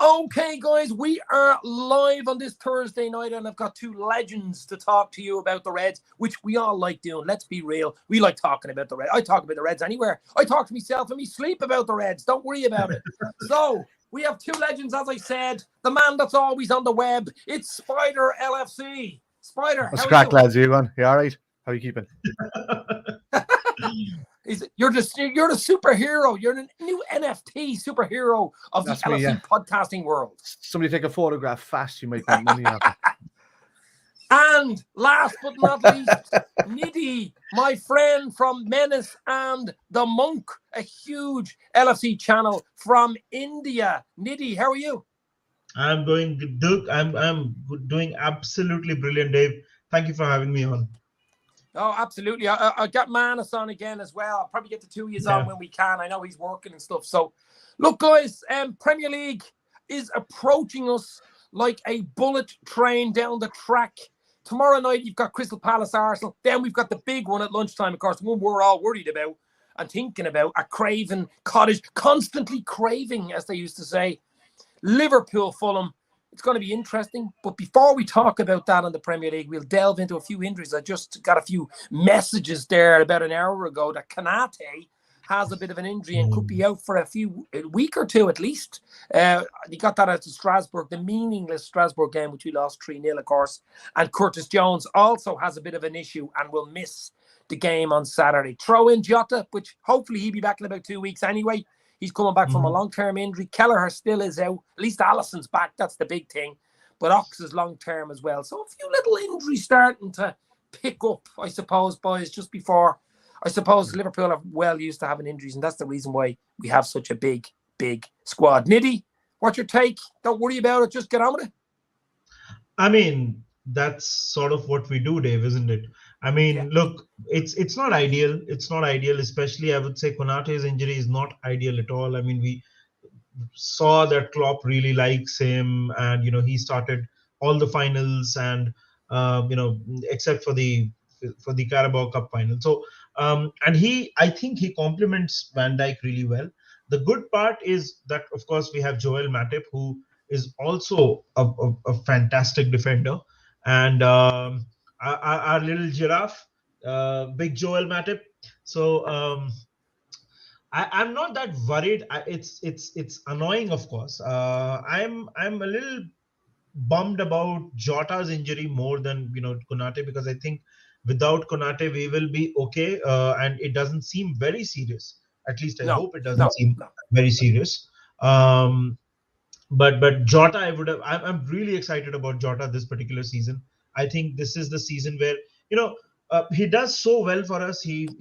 Okay, guys, we are live on this Thursday night, and I've got two legends to talk to you about the Reds, which we all like doing. Let's be real. We like talking about the Reds. I talk about the Reds anywhere. I talk to myself and me sleep about the Reds. Don't worry about it. So, we have two legends, as I said. The man that's always on the web. It's Spider LFC. Spider, What's how crack, are you? lads? You going? You all right? How are you keeping? You're the superhero. You're the new NFT superhero of That's the me, LFC yeah. podcasting world. Somebody take a photograph fast. You might make money off it. And last but not least, Nidi, my friend from Menace and the Monk, a huge LFC channel from India. Nidi, how are you? I'm doing good. I'm doing absolutely brilliant, Dave. Thank you for having me on. Oh, absolutely. I'll get Menace on again as well. I'll probably get the two of you on when we can. I know he's working and stuff. So, look, guys, Premier League is approaching us like a bullet train down the track. Tomorrow night, you've got Crystal Palace, Arsenal. Then we've got the big one at lunchtime, of course, the one we're all worried about and thinking about, a craven, cottage, constantly craving, as they used to say. Liverpool, Fulham. It's going to be interesting. But before we talk about that in the Premier League, we'll delve into a few injuries. I just got a few messages there about an hour ago that Konate has a bit of an injury and could be out for a week or two at least. He got that out to Strasbourg, the meaningless Strasbourg game, which we lost 3-0, of course. And Curtis Jones also has a bit of an issue and will miss the game on Saturday. Throw in Jota, which hopefully he'll be back in about 2 weeks anyway. He's coming back from a long-term injury. Kelleher still is out. At least Alisson's back. That's the big thing. But Ox is long-term as well. So a few little injuries starting to pick up, I suppose, boys, just before. I suppose Liverpool are well used to having injuries, and that's the reason why we have such a big, big squad. Nidi, what's your take? Don't worry about it. Just get on with it. I mean, that's sort of what we do, Dave, isn't it? I mean, look, it's not ideal. It's not ideal, especially I would say Konate's injury is not ideal at all. I mean, we saw that Klopp really likes him, and he started all the finals, and except for the Carabao Cup final. So and I think he complements Van Dijk really well. The good part is that, of course, we have Joel Matip, who is also a fantastic defender, and our little giraffe, big Joel Matip. So I'm not that worried. It's annoying, of course. I'm a little bummed about Jota's injury more than Konate, because I think without Konate we will be okay, and it doesn't seem very serious. At least I hope it doesn't seem very serious. But Jota, I'm really excited about Jota this particular season. I think this is the season where he does so well for us. He's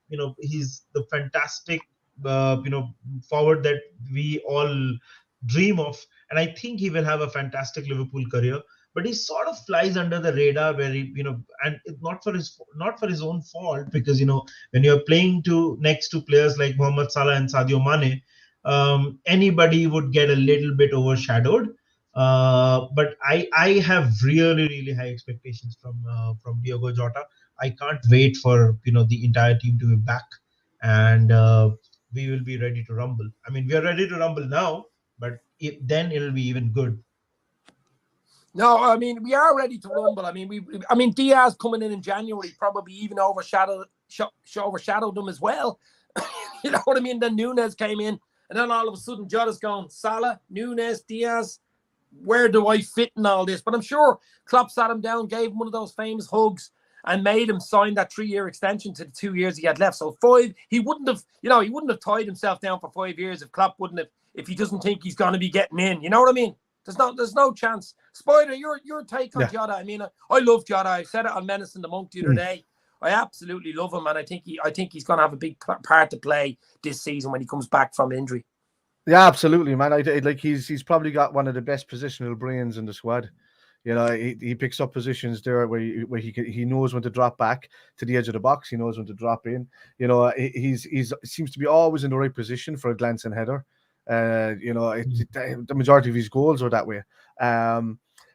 the fantastic forward that we all dream of, and I think he will have a fantastic Liverpool career. But he sort of flies under the radar, where he, and not for his own fault, because when you're playing next to players like Mohamed Salah and Sadio Mane, anybody would get a little bit overshadowed. But I have really, really high expectations from Diogo Jota. I can't wait for the entire team to be back, and we will be ready to rumble. I mean, we are ready to rumble now, but then it'll be even good. No, I mean, we are ready to rumble. I mean, Diaz coming in January probably even overshadowed them as well. You know what I mean? Then Nunez came in, and then all of a sudden Jota's gone. Salah, Nunez, Diaz. Where do I fit in all this? But I'm sure Klopp sat him down, gave him one of those famous hugs, and made him sign that 3-year extension to the 2 years he had left. So 5, he wouldn't have tied himself down for 5 years if Klopp wouldn't have, if he doesn't think he's going to be getting in. You know what I mean? There's no chance. Spider, your take on Jota. I mean, I love Jota. I said it on Menace and the Monk the other day. I absolutely love him, and I think he's going to have a big part to play this season when he comes back from injury. Yeah, absolutely, man. He's probably got one of the best positional brains in the squad. He picks up positions there where he knows when to drop back to the edge of the box. He knows when to drop in. He's seems to be always in the right position for a glancing header. The majority of his goals are that way.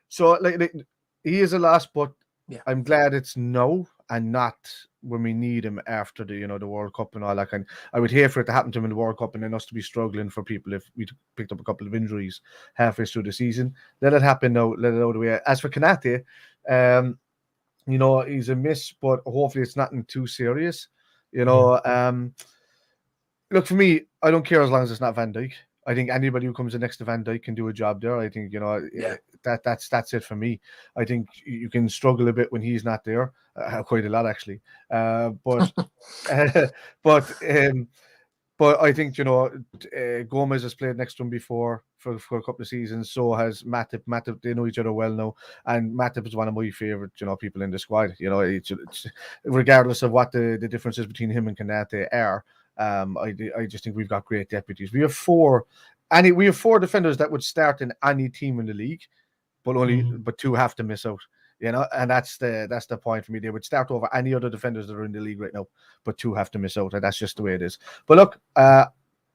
So he is a loss, but I'm glad it's now and not when we need him after the the World Cup and all that kind. I would hate for it to happen to him in the World Cup and then us to be struggling for people if we picked up a couple of injuries halfway through the season. Let it happen now. Let it out of the way. As for Kanate, he's a miss, but hopefully it's nothing too serious. Look, for me, I don't care as long as it's not Van Dijk. I think anybody who comes in next to Van Dijk can do a job there. I think that's it for me. I think you can struggle a bit when he's not there, quite a lot actually. But I think Gomez has played next to him before for a couple of seasons. So has Matip. Matip, they know each other well now, and Matip is one of my favorite people in the squad. It's regardless of what the differences between him and Kanate are. I just think we've got great deputies. We have four defenders that would start in any team in the league, but two have to miss out. And that's the point for me. They would start over any other defenders that are in the league right now, but two have to miss out, and that's just the way it is. But look,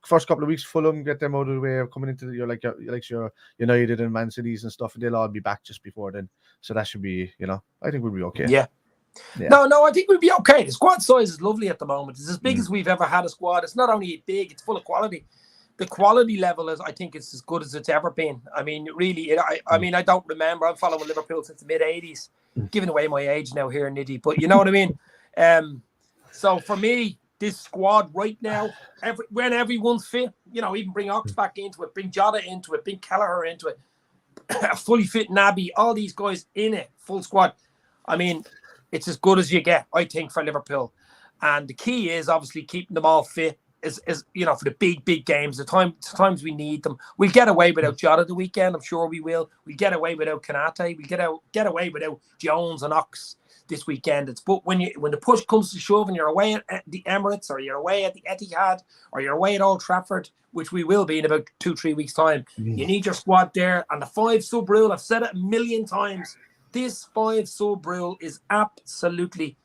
first couple of weeks, Fulham, get them out of the way. Coming into your United and Man Cities and stuff, and they'll all be back just before then. So that should be, I think we'll be okay. Yeah. No, I think we'll be okay. The squad size is lovely at the moment. It's as big as we've ever had a squad. It's not only big, it's full of quality. The quality level I think it's as good as it's ever been. I mean, really, I mean, I don't remember. I'm following Liverpool since the mid-'80s, giving away my age now here, Nidi, but you know what I mean? So for me, this squad right now, when everyone's fit, even bring Ox back into it, bring Jota into it, bring Kelleher into it, a fully fit Naby, all these guys in it, full squad. I mean, it's as good as you get, I think, for Liverpool. And the key is obviously keeping them all fit is for the big games, the times we need them. We'll get away without Jota the weekend, I'm sure we will. We'll get away without Kanate. We'll get away without Jones and Ox this weekend. But when the push comes to shove and you're away at the Emirates, or you're away at the Etihad, or you're away at Old Trafford, which we will be in about 2-3 weeks' time, you need your squad there. And the 5-sub rule, I've said it a million times, this 5-sub rule is absolutely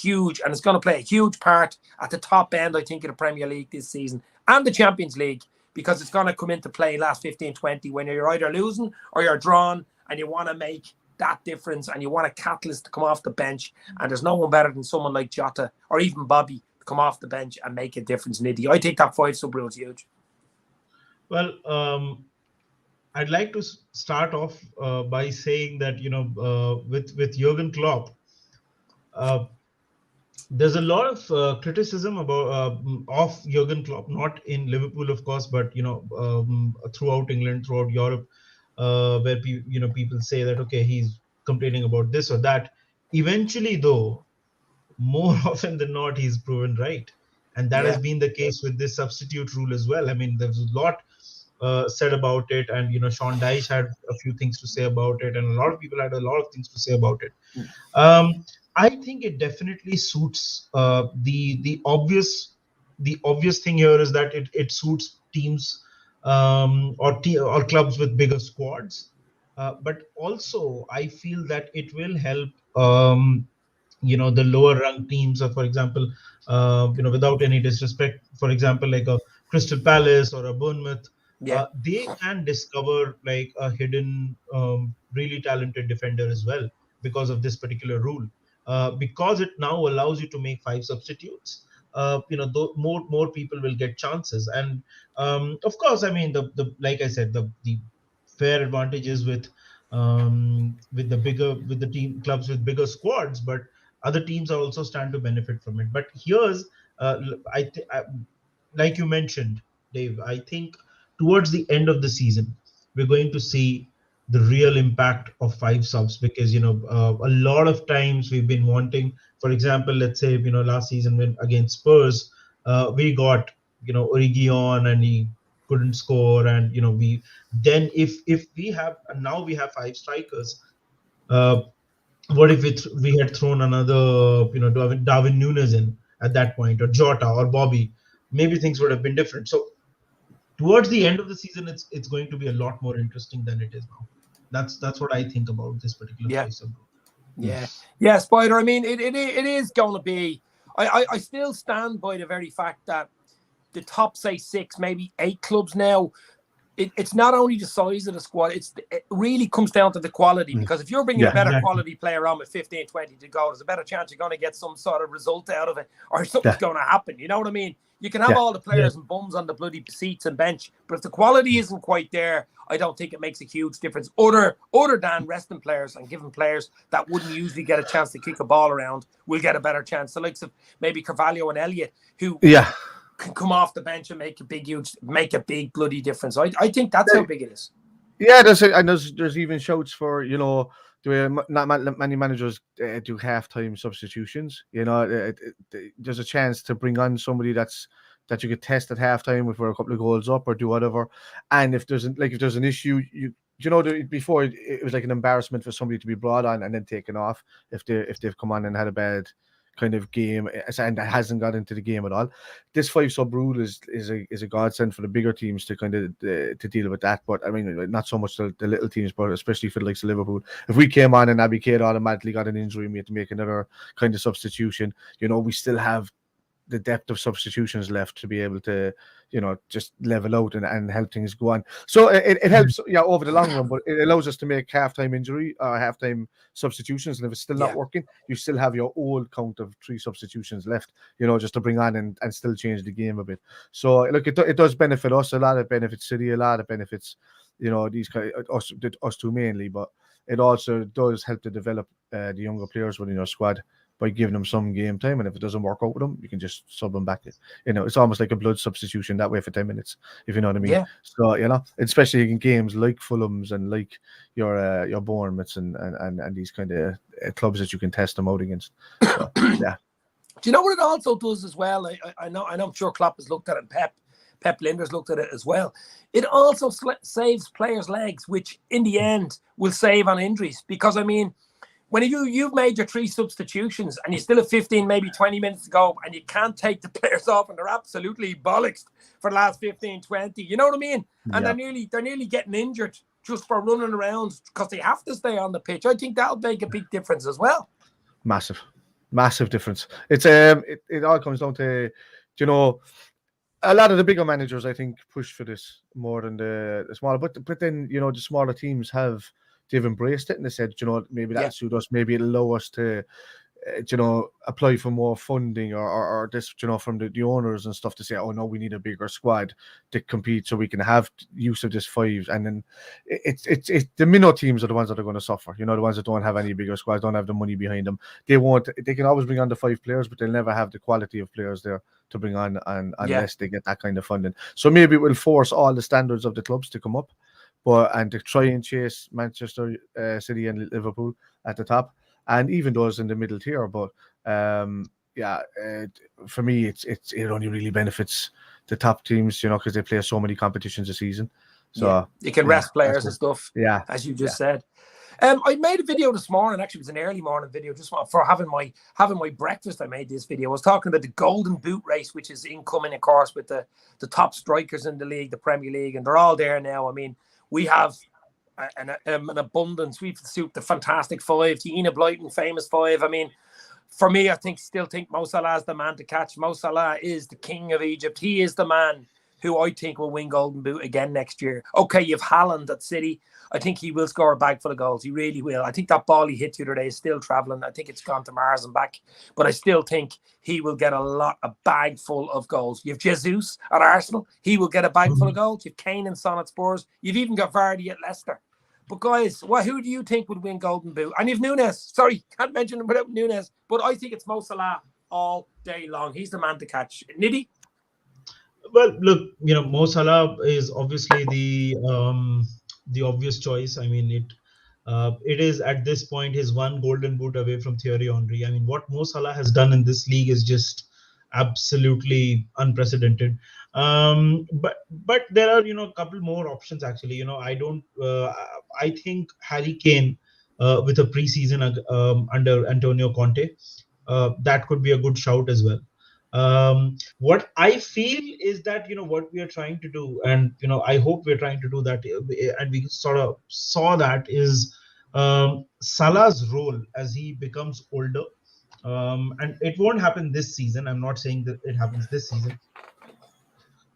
huge, and it's going to play a huge part at the top end, I think, of the Premier League this season and the Champions League, because it's going to come into play last 15-20 when you're either losing or you're drawn and you want to make that difference and you want a catalyst to come off the bench, and there's no one better than someone like Jota or even Bobby to come off the bench and make a difference. Nidi, I think that 5-sub rule is huge. Well, I'd like to start off by saying that with Jurgen Klopp, there's a lot of criticism about of Jurgen Klopp, not in Liverpool, of course, but throughout England, throughout Europe, where people say that he's complaining about this or that. Eventually, though, more often than not, he's proven right, and that has been the case with this substitute rule as well. I mean, there's a lot said about it, and Sean Dyche had a few things to say about it, and a lot of people had a lot of things to say about it. I think it definitely suits the obvious thing here is that it suits teams or clubs with bigger squads, but also I feel that it will help the lower ranked teams, or for example without any disrespect, for example like a Crystal Palace or a Bournemouth, they can discover like a hidden really talented defender as well because of this particular rule. Because it now allows you to make 5 substitutes, more people will get chances. And of course, I mean, the like I said, the fair advantages with the team clubs with bigger squads, but other teams are also stand to benefit from it. But here's like you mentioned, Dave, I think towards the end of the season, we're going to see the real impact of 5 subs, because a lot of times we've been wanting, for example, let's say last season when against Spurs, we got Origi on and he couldn't score, and we then if we have, and now we have 5 strikers, what if we had thrown another Darwin Nunez in at that point, or Jota or Bobby, maybe things would have been different. So towards the end of the season, it's going to be a lot more interesting than it is now. That's what I think about this particular case. Yeah, Spider. I mean, it is going to be. I still stand by the very fact that the top, say, 6, maybe 8 clubs now it's not only the size of the squad, it really comes down to the quality. Because if you're bringing a better quality player on with 15, 20 to go, there's a better chance you're going to get some sort of result out of it, or something's going to happen. You know what I mean? You can have all the players and bums on the bloody seats and bench, but if the quality isn't quite there, I don't think it makes a huge difference. Other than resting players and giving players that wouldn't usually get a chance to kick a ball around will get a better chance. The likes of maybe Carvalho and Elliott, who can come off the bench and make a big bloody difference. I think that's how big it is. Yeah, there's even shouts for, not many managers do halftime substitutions. There's a chance to bring on somebody that you could test at halftime if we're a couple of goals up or do whatever. And if there's an issue, before it was like an embarrassment for somebody to be brought on and then taken off if they've come on and had a bad kind of game and hasn't got into the game at all. This 5-sub rule is a godsend for the bigger teams to kind of to deal with that. But I mean, not so much the little teams, but especially for the likes of Liverpool. If we came on and Naby Keita automatically got an injury and we had to make another kind of substitution, we still have the depth of substitutions left to be able to, just level out and help things go on. So it helps, over the long run, but it allows us to make halftime substitutions. And if it's still not working, you still have your old count of 3 substitutions left, just to bring on and still change the game a bit. So look, it does benefit us a lot. It benefits City a lot. It benefits, these us two mainly, but it also does help to develop the younger players within your squad by giving them some game time, and if it doesn't work out with them, you can just sub them back. It's almost like a blood substitution that way for 10 minutes, if you know what I mean. Yeah. So, especially in games like Fulham's and like your Bournemouths and these kind of clubs that you can test them out against. So, yeah. Do you know what it also does as well? I know I'm sure Klopp has looked at it, and Pep Linder's looked at it as well. It also saves players' legs, which in the end will save on injuries. Because, I mean, when you've made your 3 substitutions and you still have 15, maybe 20 minutes to go, and you can't take the players off and they're absolutely bollocks for the last 15, 20, you know what I mean? And they're nearly getting injured just for running around because they have to stay on the pitch. I think that'll make a big difference as well. Massive difference. It's it all comes down to, a lot of the bigger managers, I think, push for this more than the smaller. But then, the smaller teams they've embraced it and they said, maybe that'll suit us. Maybe it'll allow us to, apply for more funding or this, from the owners and stuff to say, oh no, we need a bigger squad to compete so we can have use of this 5. And then it's the minnow teams are the ones that are going to suffer. The ones that don't have any bigger squads, don't have the money behind them. They can always bring on the 5 players, but they'll never have the quality of players there to bring on unless they get that kind of funding. So maybe it will force all the standards of the clubs to come up. And to try and chase Manchester City and Liverpool at the top, and even those in the middle tier. But for me, it only really benefits the top teams, because they play so many competitions a season. So you can rest players and stuff. Yeah, as you just said. I made a video this morning. Actually, it was an early morning video, just for having my breakfast. I made this video. I was talking about the Golden Boot race, which is incoming, of course, with the top strikers in the league, the Premier League, and they're all there now. I mean, we have an abundance. We've the Fantastic 5, the Ina Blyton famous 5. I mean, for me, I still think Mo Salah is the man to catch. Mo Salah is the king of Egypt. He is the man who I think will win Golden Boot again next year. Okay, you've Haaland at City. I think he will score a bag full of goals. He really will. I think that ball he hit the other day is still travelling. I think it's gone to Mars and back. But I still think he will get a bag full of goals. You've Jesus at Arsenal. He will get a bag full of goals. You've Kane and Son at Spurs. You've even got Vardy at Leicester. But guys, who do you think would win Golden Boot? And you've Nunez. Sorry, can't mention him without Nunez. But I think it's Mo Salah all day long. He's the man to catch. Nidi? Well, look, Mo Salah is obviously the obvious choice. I mean, it is at this point his 1 Golden Boot away from Thierry Henry. I mean, what Mo Salah has done in this league is just absolutely unprecedented. But there are a couple more options actually. I think Harry Kane with a preseason under Antonio Conte, that could be a good shout as well. What I feel is that what we are trying to do, and I hope we're trying to do that, and we sort of saw that, is Salah's role as he becomes older, and it won't happen this season. I'm not saying that it happens this season,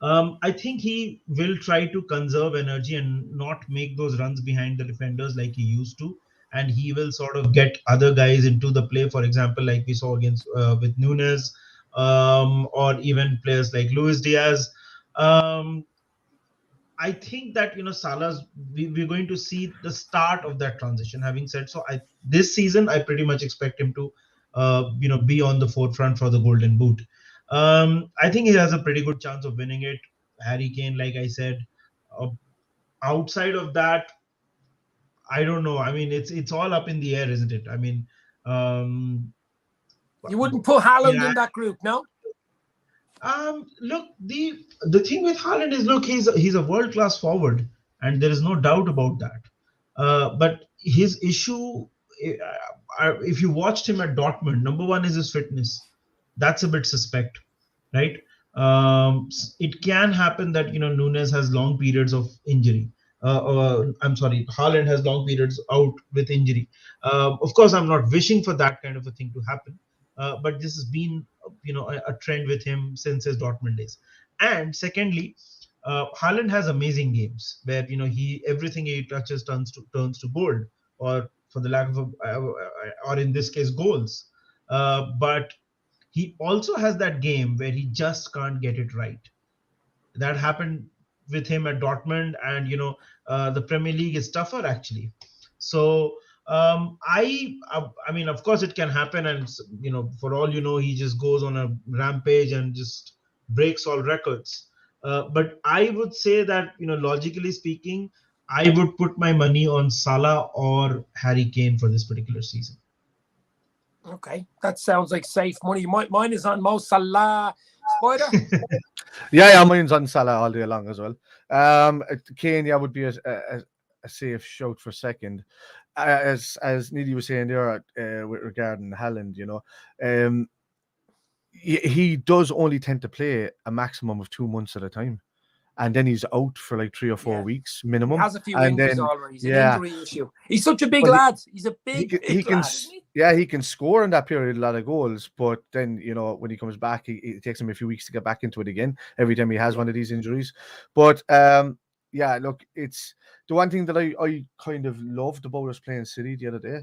I think he will try to conserve energy and not make those runs behind the defenders like he used to. And he will sort of get other guys into the play. For example, like we saw against with Nunez, or even players like Luis Diaz. Um, I think that Salah's we're going to see the start of that transition. Having said so, I this season I pretty much expect him to be on the forefront for the Golden Boot. I think he has a pretty good chance of winning it. Harry Kane, like I said, uh, outside of that, I don't know. I mean, it's all up in the air, isn't it? I mean, um, You wouldn't put I mean, Haaland in that group, no? Look, the thing with Haaland is, look, he's a world class forward, and there is no doubt about that. But his issue, if you watched him at Dortmund, number one is his fitness. That's a bit suspect, right? It can happen that Nunez has long periods of injury. I'm sorry, Haaland has long periods out with injury. Of course, I'm not wishing for that kind of a thing to happen, but this has been a trend with him since his Dortmund days. And secondly, Haaland has amazing games where he everything he touches turns to gold, or for the lack of or in this case goals. But he also has that game where he just can't get it right. That happened with him at Dortmund, and the Premier League is tougher actually. So I mean, of course, it can happen, and for all he just goes on a rampage and just breaks all records. But I would say that logically speaking, I would put my money on Salah or Harry Kane for this particular season. Okay, that sounds like safe money. Mine is on mosalah. Spider? Yeah, mine's on Salah all day long as well. Kane, yeah, would be a safe shout for second. As Nidi was saying there, with regarding Haaland, he does only tend to play a maximum of 2 months at a time, and then he's out for like 3 or 4 weeks minimum. He has a few and injuries then already. He's an yeah, injury issue. He's such a big but lad. He's a he big can lad, isn't he? yeah, he can score in that period a lot of goals, but then when he comes back, it takes him a few weeks to get back into it again every time he has one of these injuries. But yeah, look, it's the one thing that I kind of loved about us playing City the other day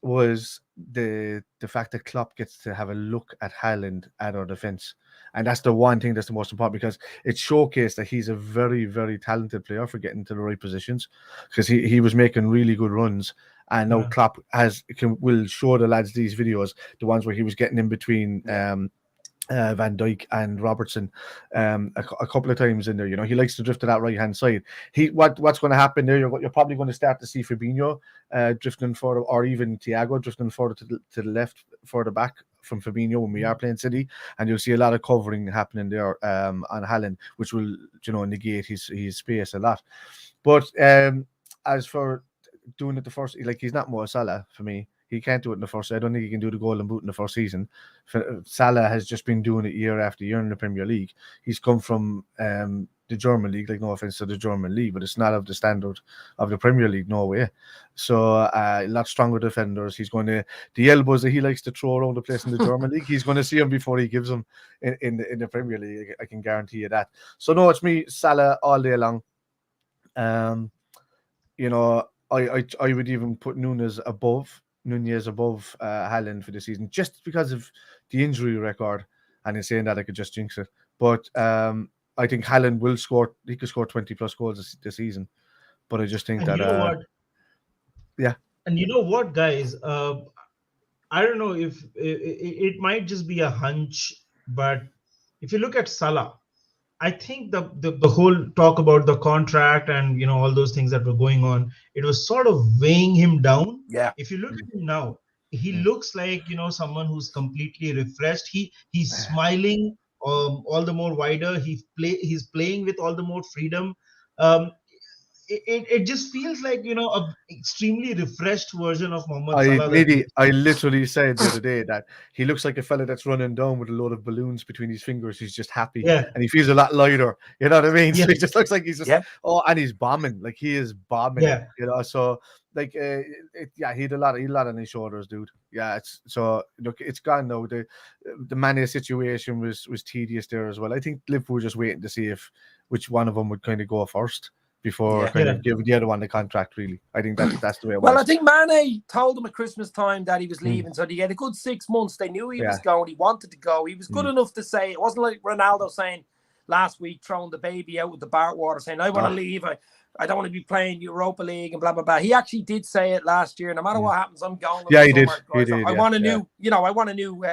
was the fact that Klopp gets to have a look at Haaland at our defence. And that's the one thing that's the most important, because it showcased that he's a very, very talented player for getting to the right positions, because he was making really good runs. And now Klopp will show the lads these videos, the ones where he was getting in between Van Dijk and Robertson a couple of times in there. He likes to drift to that right hand side. What's going to happen there? You're probably going to start to see Fabinho drifting further, or even Thiago drifting further to the left, further back from Fabinho when we are playing City, and you'll see a lot of covering happening there on Haaland, which will negate his space a lot. But as for doing it the first, like, he's not Mo Salah for me. He can't do it in the first. I don't think he can do the Golden Boot in the first season. Salah has just been doing it year after year in the Premier League. He's come from the German League, like, no offense to the German League, but it's not of the standard of the Premier League, no way. So a lot stronger defenders. He's going to, the elbows that he likes to throw around the place in the German League, he's going to see them before he gives them in the Premier League. I can guarantee you that. So no, it's me, Salah, all day long. I would even put Nunez above Haaland for the season, just because of the injury record. And in saying that, I could just jinx it. But I think Haaland will score. He could score 20 plus goals this season. But I just think And that. you know what? Yeah. And you know what, guys? I don't know if it might just be a hunch, but if you look at Salah, I think the whole talk about the contract and all those things that were going on, it was sort of weighing him down. Yeah. If you look at him now, he looks like someone who's completely refreshed. He's smiling all the more wider. He's playing with all the more freedom. Um, it just feels like, a extremely refreshed version of Mohamed Salah that Nidi, I literally said the other day that he looks like a fella that's running down with a load of balloons between his fingers. He's just happy, yeah, and he feels a lot lighter. You know what I mean? yeah, So he just looks like he's just Yeah. and he's bombing, like he is bombing. yeah. You know, so like he had a lot on his shoulders, dude. Yeah, it's so look, it's gone now. The Mane situation was tedious there as well. I think Liverpool were just waiting to see which one of them would kind of go first before Yeah. kind Yeah. of giving the other one the contract. Really, I think that's the way it Well, was. I think Mane told them at Christmas time that he was leaving, so they had a good 6 months. They knew he was going. He wanted to go. He was good enough to say. It wasn't like Ronaldo saying last week, throwing the baby out with the bathwater, saying, I want to leave. I don't want to be playing Europa League and blah, blah, blah. He actually did say it last year. No matter what happens, I'm going. Yeah, he did. He Guys. did. I want a new, I want a new,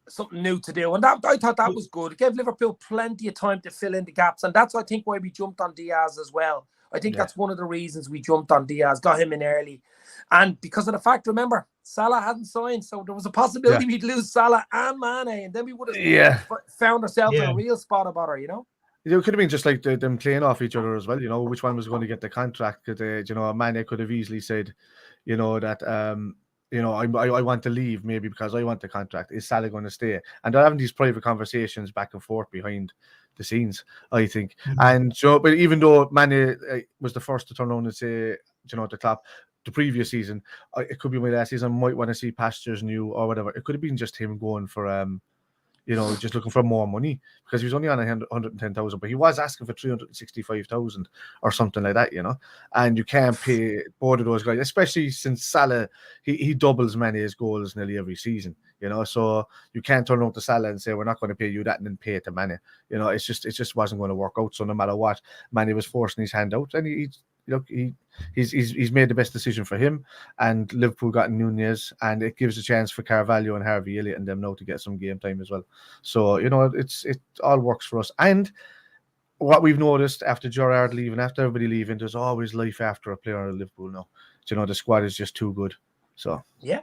something new to do. And that I thought that was good. It gave Liverpool plenty of time to fill in the gaps. And that's, I think, why we jumped on Diaz as well. I think that's one of the reasons we jumped on Diaz, got him in early. And because of the fact, remember, Salah hadn't signed, so there was a possibility we'd lose Salah and Mane, and then we would have found ourselves in a real spot of bother, It could have been just like them playing off each other as well, which one was going to get the contract. Mane could have easily said, that, I want to leave maybe because I want the contract. Is Salah going to stay? And they're having these private conversations back and forth behind the scenes, I think. And but even though Mane was the first to turn around and say, the top, the previous season, it could be my last season. I might want to see pastures new or whatever. It could have been just him going for just looking for more money because he was only on 110,000, but he was asking for 365,000 or something like that, and you can't pay both of those guys, especially since Salah, he doubles Mane's goals nearly every season, so you can't turn around to Salah and say, we're not going to pay you that and then pay it to Mane. It just wasn't going to work out. So no matter what, Mane was forcing his hand out, and he's made the best decision for him, and Liverpool got Nunez, and it gives a chance for Carvalho and Harvey Elliott and them now to get some game time as well. So it all works for us. And what we've noticed after Gerrard leaving, after everybody leaving, there's always life after a player at Liverpool now. The squad is just too good. So yeah,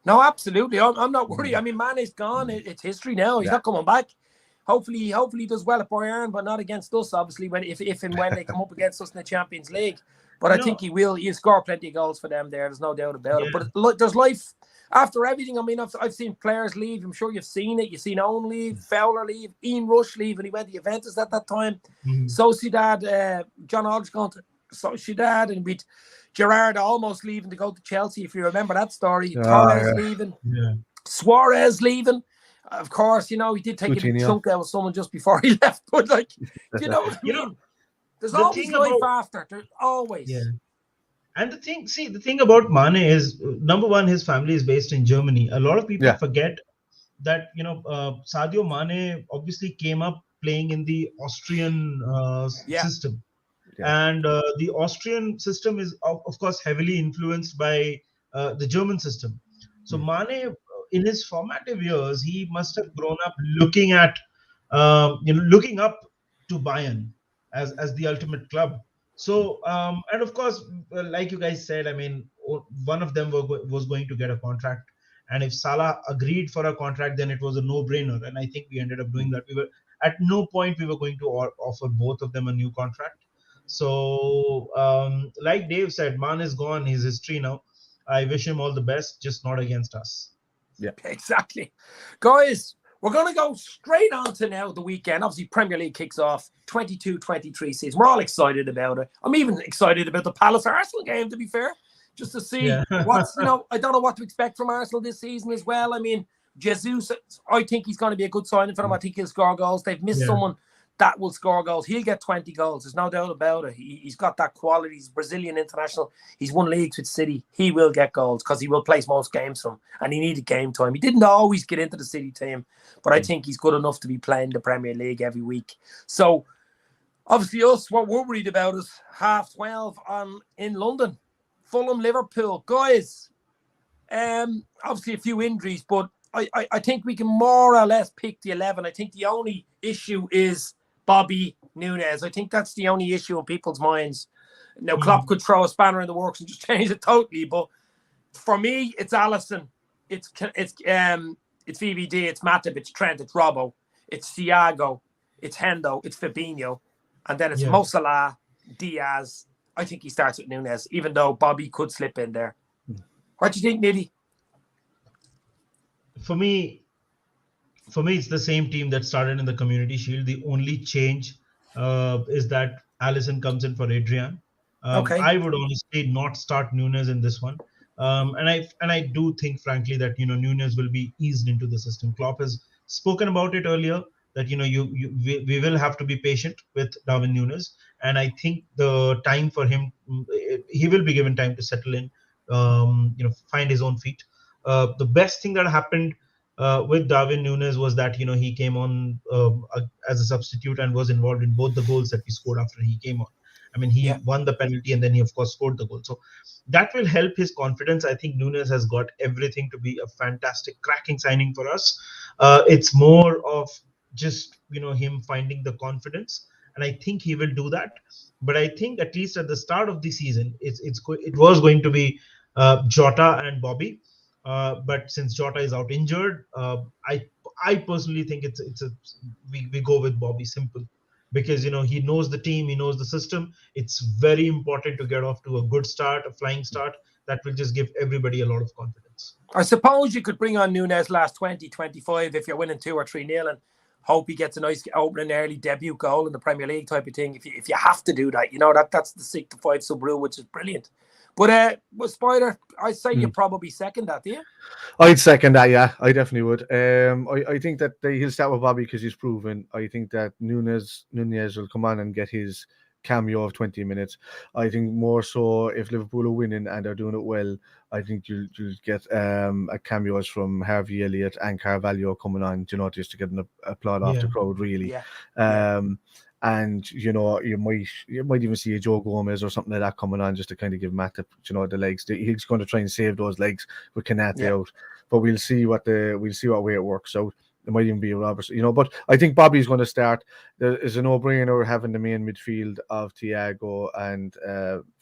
no, absolutely. I'm not worried. I mean, Mane's gone. It's history now. He's not coming back. Hopefully he does well at Bayern, but not against us, obviously, if and when they come up against us in the Champions League. But I think he will. He'll score plenty of goals for them there. There's no doubt about it. But there's life after everything. I mean, I've seen players leave. I'm sure you've seen it. You've seen Owen leave, Fowler leave, Ian Rush leave, and he went to Juventus at that time. Sociedad, John Aldridge going to Sociedad, and we'd Gerrard almost leaving to go to Chelsea, if you remember that story. Torres leaving. Suarez leaving. Of course, he did take a chunk out of someone just before he left. But there's always life after. There's always. Yeah. And the thing about Mane is, number one, his family is based in Germany. A lot of people forget that Sadio Mane obviously came up playing in the Austrian system, and the Austrian system is of course heavily influenced by the German system. So Mane, in his formative years, he must have grown up looking up to Bayern as the ultimate club. So, and of course, like you guys said, I mean, one of them was going to get a contract, and if Salah agreed for a contract, then it was a no-brainer. And I think we ended up doing that. At no point we were going to offer both of them a new contract. So, like Dave said, Man is gone. He's history now. I wish him all the best, just not against us. Yeah, exactly. Guys, we're going to go straight on to now the weekend. Obviously, Premier League kicks off 22-23 season. We're all excited about it. I'm even excited about the Palace Arsenal game, to be fair, just to see what's, I don't know what to expect from Arsenal this season as well. I mean, Jesus, I think he's going to be a good signing for them. I think he'll score goals. They've missed someone that will score goals. He'll get 20 goals. There's no doubt about it. He's got that quality. He's Brazilian international. He's won leagues with City. He will get goals because he will place most games for him, and he needed game time. He didn't always get into the City team, but I think he's good enough to be playing the Premier League every week. So, obviously, what we're worried about is 12:30 in London. Fulham, Liverpool. Guys, obviously a few injuries, but I think we can more or less pick the 11. I think the only issue is Bobby Nunez. I think that's the only issue in people's minds. Now, Klopp could throw a spanner in the works and just change it totally, but for me, it's Alisson, it's VVD, it's Matip, it's Trent, it's Robbo, it's Thiago, it's Hendo, it's Fabinho, and then it's Mosalah, Diaz. I think he starts with Nunez, even though Bobby could slip in there. What do you think, Nidi? For me, it's the same team that started in the Community Shield. The only change is that Allison comes in for Adrian. Okay. I would honestly not start Nunez in this one, and I do think, frankly, that Nunez will be eased into the system. Klopp has spoken about it earlier that we will have to be patient with Darwin Nunez, and I think the time for him, he will be given time to settle in, find his own feet. The best thing that happened with Darwin Nunez was that he came on as a substitute and was involved in both the goals that we scored after he came on. I mean, he won the penalty and then he of course scored the goal. So that will help his confidence. I think Nunez has got everything to be a fantastic, cracking signing for us. It's more of just him finding the confidence, and I think he will do that. But I think at least at the start of the season, it was going to be Jota and Bobby. But since Jota is out injured, I personally think we go with Bobby, simple, because he knows the team, he knows the system. It's very important to get off to a good start, a flying start. That will just give everybody a lot of confidence. I suppose you could bring on Nunez last 20, 25 if you're winning 2 or 3-0 and hope he gets a nice opening early debut goal in the Premier League type of thing. If you have to do that, that's the 6-5 sub rule, which is brilliant. But Spider, I say you probably second that, do you? I'd second that, yeah. I definitely would. I think that he'll start with Bobby because he's proven. I think that Nunez will come on and get his cameo of 20 minutes. I think more so if Liverpool are winning and they're doing it well, I think you'll get a cameos from Harvey Elliott and Carvalho coming on, just to get an applaud off the crowd, really. Yeah. And you might even see a Joe Gomez or something like that coming on just to kind of give Matip, the legs. He's going to try and save those legs with Kanate out, but we'll see what way it works out. It might even be a Robertson, but I think Bobby's going to start. There is a no-brainer having the main midfield of Thiago and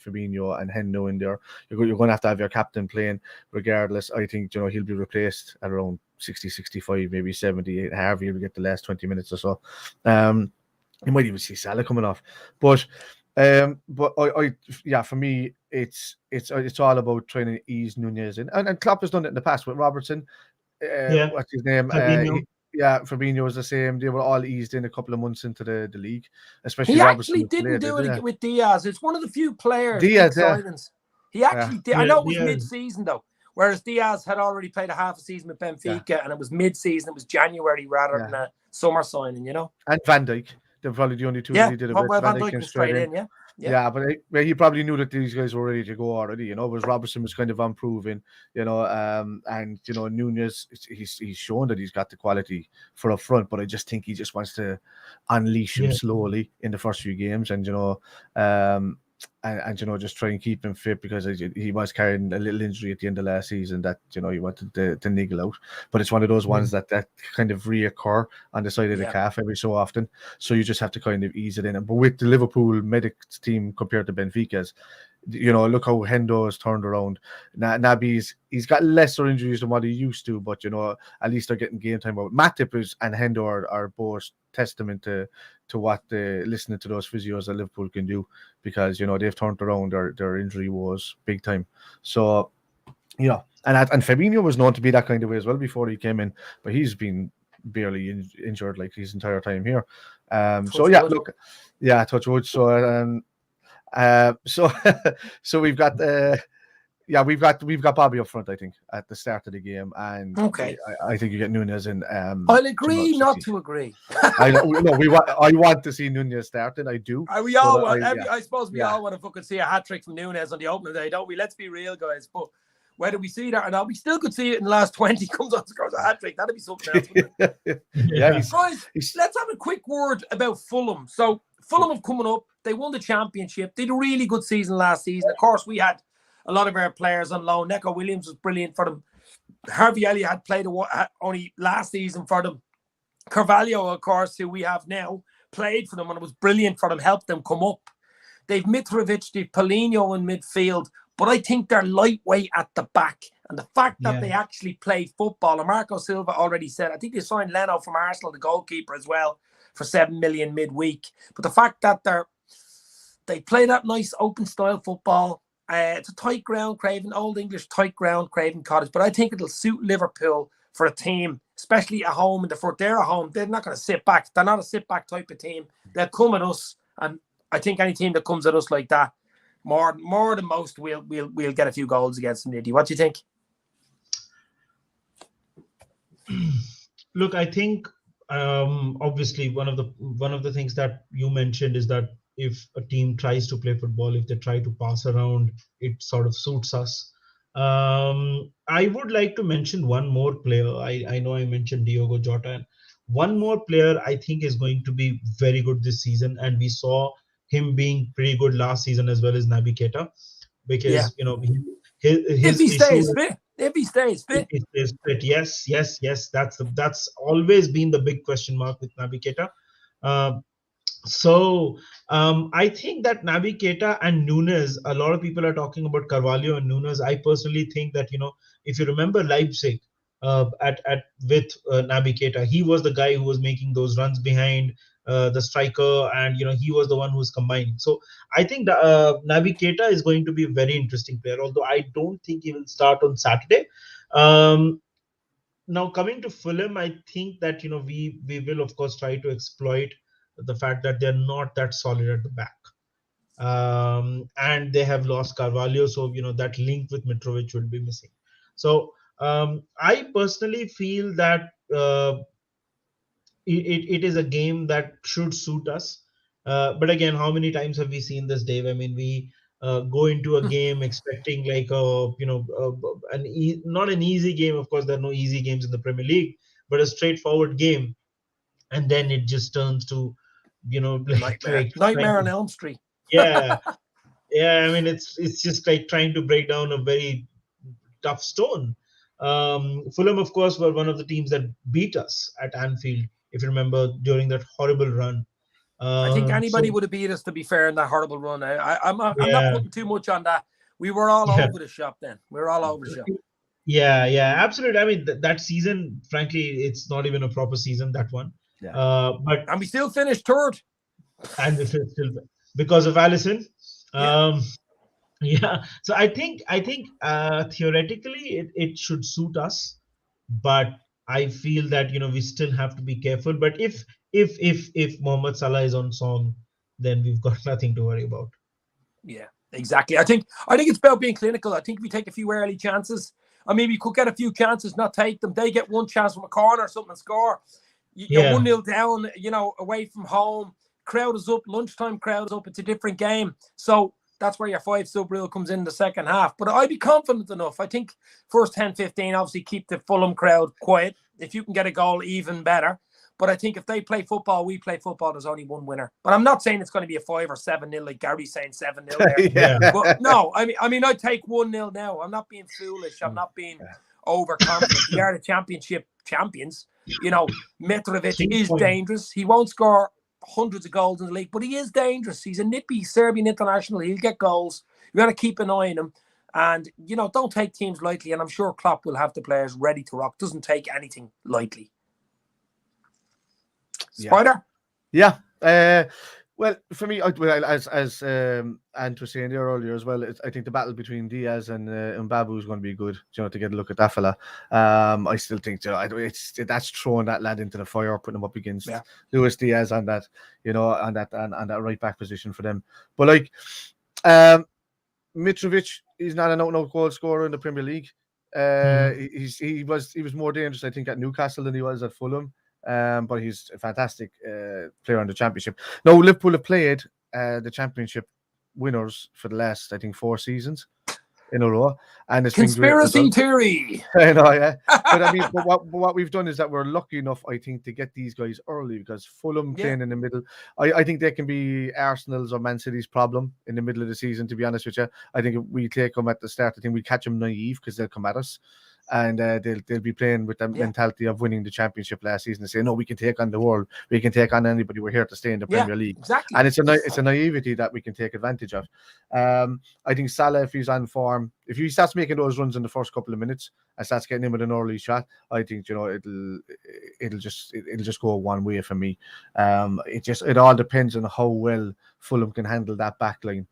Fabinho and Hendo in there. You're going to have your captain playing regardless. I think he'll be replaced at around 60, 65, maybe 70. Harvey will get the last 20 minutes or so. You might even see Salah coming off, but for me, it's all about trying to ease Nunez in, and Klopp has done it in the past with Robertson. What's his name? Fabinho. Fabinho was the same. They were all eased in a couple of months into the league, especially he Robertson. He actually didn't do it with Diaz. It's one of the few players. Diaz, he actually did. I know it was Diaz. mid-season though, whereas Diaz had already played a half a season with Benfica, and it was mid-season. It was January rather than a summer signing. And Van Dijk. They're probably the only two that he did it with. Van Dijk came straight in, but he probably knew that these guys were ready to go already, whereas Robertson was kind of unproven, and Nunez, he's shown that he's got the quality for up front, but I just think he just wants to unleash him slowly in the first few games, and just try and keep him fit, because he was carrying a little injury at the end of last season that he wanted to niggle out, but it's one of those ones that kind of reoccur on the side of the calf every so often, so you just have to kind of ease it in. But with the Liverpool medics team compared to Benfica's, look how Hendo has turned around. Naby's, he's got lesser injuries than what he used to, but at least they're getting game time out. Matip and Hendo are both testament to what listening to those physios that Liverpool can do, because they've turned around their injury woes big time. So and Fabinho was known to be that kind of way as well before he came in, but he's been barely injured like his entire time here. Touch wood. So we've got we've got Bobby up front, I think, at the start of the game, and I think you get Nunez in. I'll agree not to agree. I want to see Nunez starting. I do. We all want. I suppose we all want to fucking see a hat trick from Nunez on the opening day, don't we? Let's be real, guys. But whether we see that or not, we still could see it in the last 20. Comes on, scores a hat trick. That'd be something else. Guys, let's have a quick word about Fulham. So Fulham have coming up. They won the championship. They did a really good season last season. Of course, we had a lot of our players on loan. Neco Williams was brilliant for them. Harvey Elliott had played only last season for them. Carvalho, of course, who we have now, played for them, and it was brilliant for them, helped them come up. They've Mitrovic, they've Paulinho in midfield, but I think they're lightweight at the back. And the fact that they actually play football, and Marco Silva already said, I think they signed Leno from Arsenal, the goalkeeper, as well, for 7 million midweek. But the fact that they're They play that nice open style football. It's a tight ground, Craven, old English tight ground, Craven Cottage. But I think it'll suit Liverpool for a team, especially at home in the front. They're at home. They're not going to sit back. They're not a sit back type of team. They'll come at us, and I think any team that comes at us like that, more than most, we'll get a few goals against them. Nidi, what do you think? Look, I think obviously one of the things that you mentioned is that if a team tries to play football, if they try to pass around, it sort of suits us. I would like to mention one more player. I know I mentioned Diogo Jota. And one more player I think is going to be very good this season, and we saw him being pretty good last season as well as Naby Keita, because if he stays fit. If he stays fit. Yes. That's always been the big question mark with Naby Keita. So I think that Naby Keita and Nunez, a lot of people are talking about Carvalho and Nunez. I personally think that, if you remember Leipzig with Naby Keita, he was the guy who was making those runs behind the striker, and he was the one who was combining. So I think Naby Keita is going to be a very interesting player, although I don't think he will start on Saturday. Now coming to Fulham, I think that we will of course try to exploit the fact that they're not that solid at the back, and they have lost Carvalho, so that link with Mitrovic will be missing. So I personally feel that it is a game that should suit us. But again, how many times have we seen this, Dave? I mean, we go into a game expecting like not an easy game. Of course, there are no easy games in the Premier League, but a straightforward game, and then it just turns to Nightmare on Elm Street. Yeah. I mean, it's just like trying to break down a very tough stone. Fulham, of course, were one of the teams that beat us at Anfield, if you remember, during that horrible run. I think anybody would have beat us, to be fair, in that horrible run. I'm not putting too much on that. We were all over the shop then. We were all over the shop. Yeah, absolutely. I mean, that season, frankly, it's not even a proper season, that one. Yeah. And we still finished third. And still because of Alisson. So I think theoretically it should suit us, but I feel that we still have to be careful. But if Mohamed Salah is on song, then we've got nothing to worry about. Yeah, exactly. I think it's about being clinical. I think we take a few early chances. I mean, we could get a few chances, not take them. They get one chance from a corner or something and score. You're 1-0 down, away from home. Crowd is up, lunchtime crowd is up. It's a different game. So that's where your 5 sub rule comes in the second half. But I'd be confident enough. I think first 10, 15, obviously keep the Fulham crowd quiet. If you can get a goal, even better. But I think if they play football, we play football, there's only one winner. But I'm not saying it's going to be a 5 or 7-0 like Gary's saying 7-0 there. But no, I mean, I'd take 1-0 now. I'm not being foolish. I'm not being overconfident. We are the championship champions. Mitrovic is dangerous. He won't score hundreds of goals in the league, but he is dangerous. He's a nippy Serbian international. He'll get goals. You got to keep an eye on him. And, don't take teams lightly. And I'm sure Klopp will have the players ready to rock. Doesn't take anything lightly. Spider? Yeah. Well, for me, as Ant was saying there earlier as well, I think the battle between Diaz and Mbabu is going to be good, to get a look at that fella. I still think that's throwing that lad into the fire, putting him up against Luis Diaz on that, on that right back position for them. But Mitrovic is not an out-and-out goal scorer in the Premier League. He was more dangerous, I think, at Newcastle than he was at Fulham. But he's a fantastic player in the Championship. Now, Liverpool have played the Championship winners for the last, I think, 4 seasons in a row, and it's conspiracy theory. I know, yeah. But I mean, what we've done is that we're lucky enough, I think, to get these guys early, because Fulham playing in the middle, I think they can be Arsenal's or Man City's problem in the middle of the season. To be honest with you, I think if we take them at the start, I think we catch them naive because they'll come at us. and they'll be playing with the mentality of winning the championship last season and say, no, we can take on the world, we can take on anybody, we're here to stay in the Premier League. Exactly. And it's a naivety that we can take advantage of. I think Salah, if he's on form, if he starts making those runs in the first couple of minutes and starts getting in with an early shot, I think it'll just go one way for me. It all depends on how well Fulham can handle that back line.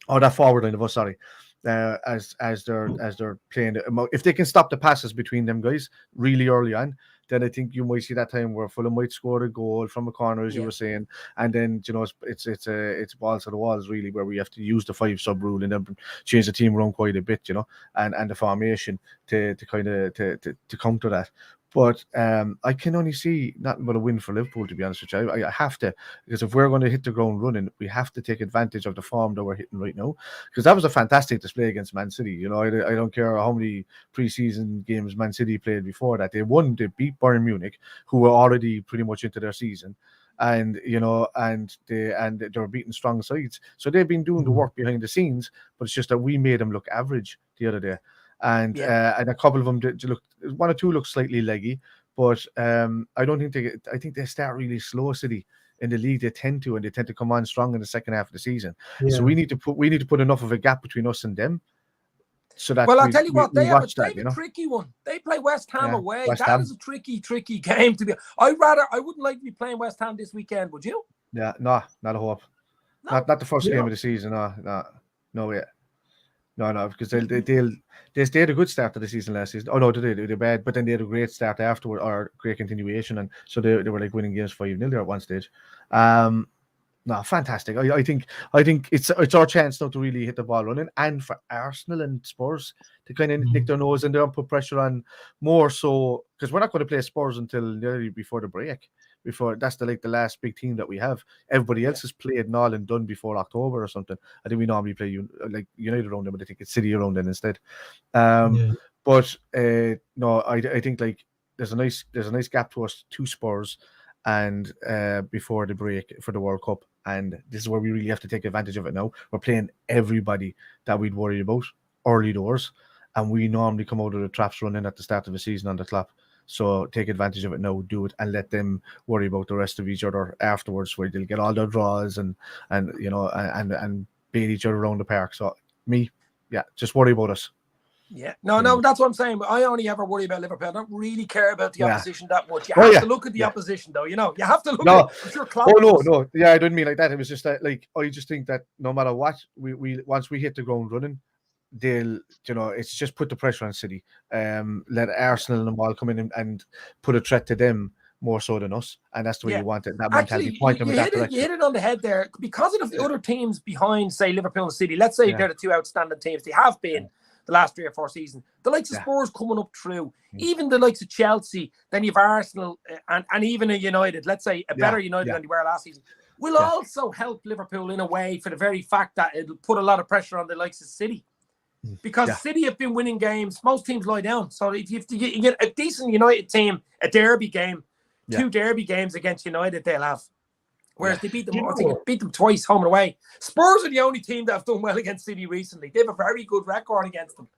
Or that forward line of us, sorry, as they're playing. If they can stop the passes between them guys really early on, then I think you might see that time where Fulham might score a goal from a corner, as you were saying, and then it's balls to the walls really, where we have to use the 5 sub rule and then change the team around quite a bit, and the formation to kind of to counter that. But I can only see nothing but a win for Liverpool, to be honest with you. I have to, because if we're going to hit the ground running, we have to take advantage of the form that we're hitting right now. Because that was a fantastic display against Man City. I don't care how many preseason games Man City played before that. They beat Bayern Munich, who were already pretty much into their season. And they're beating strong sides. So they've been doing the work behind the scenes, but it's just that we made them look average the other day. And a couple of them did look, 1 or 2 look slightly leggy, but I don't think I think they start really slow, City, in the league. They tend to come on strong in the second half of the season. So we need to put enough of a gap between us and them, so that I'll tell you what, they have a tricky one. They play West Ham away. That is a tricky game to be. I wouldn't like to be playing West Ham this weekend, would you? Yeah, no, not a hope. No. Not the first game of the season. No way. No, because they had a good start to the season last season. Oh no, they were bad, but then they had a great start afterward, or great continuation, and so they were like winning games 5-0 there at one stage. No, fantastic. I think it's our chance now to really hit the ball running, and for Arsenal and Spurs to kind of nick their nose in there and put pressure on more so, because we're not going to play Spurs until nearly before the break. That's the last big team that we have. Everybody else has played and all and done before October or something. I think we normally play United around them, but I think it's City around them instead. But no, I think there's a nice gap to us, 2 Spurs, and before the break for the World Cup, and this is where we really have to take advantage of it now. We're playing everybody that we'd worry about early doors, and we normally come out of the traps running at the start of the season on the clock. So take advantage of it now, do it, and let them worry about the rest of each other afterwards, where they'll get all their draws and beat each other around the park. So just worry about us. Yeah, no, that's what I'm saying. But I only ever worry about Liverpool. I don't really care about the opposition that much. You have to look at the opposition, though. You have to look at it. I'm sure Klopp no. Yeah, I didn't mean like that. It was just that, I just think that no matter what, we once we hit the ground running, they'll, it's just put the pressure on City. Let Arsenal and them all come in and put a threat to them more so than us, and that's the way you want it. That mentality. You hit it on the head there, because of the other teams behind, say Liverpool and City. Let's say they're the 2 outstanding teams. They have been the last 3 or 4 seasons. The likes of Spurs coming up through, even the likes of Chelsea. Then you've Arsenal and even a United. Let's say a better United than they were last season. Will also help Liverpool in a way, for the very fact that it'll put a lot of pressure on the likes of City. Because City have been winning games. Most teams lie down. So if you get a decent United team, a derby game, 2 derby games against United, they'll have. Whereas they beat them, I think beat them twice home and away. Spurs are the only team that have done well against City recently. They have a very good record against them.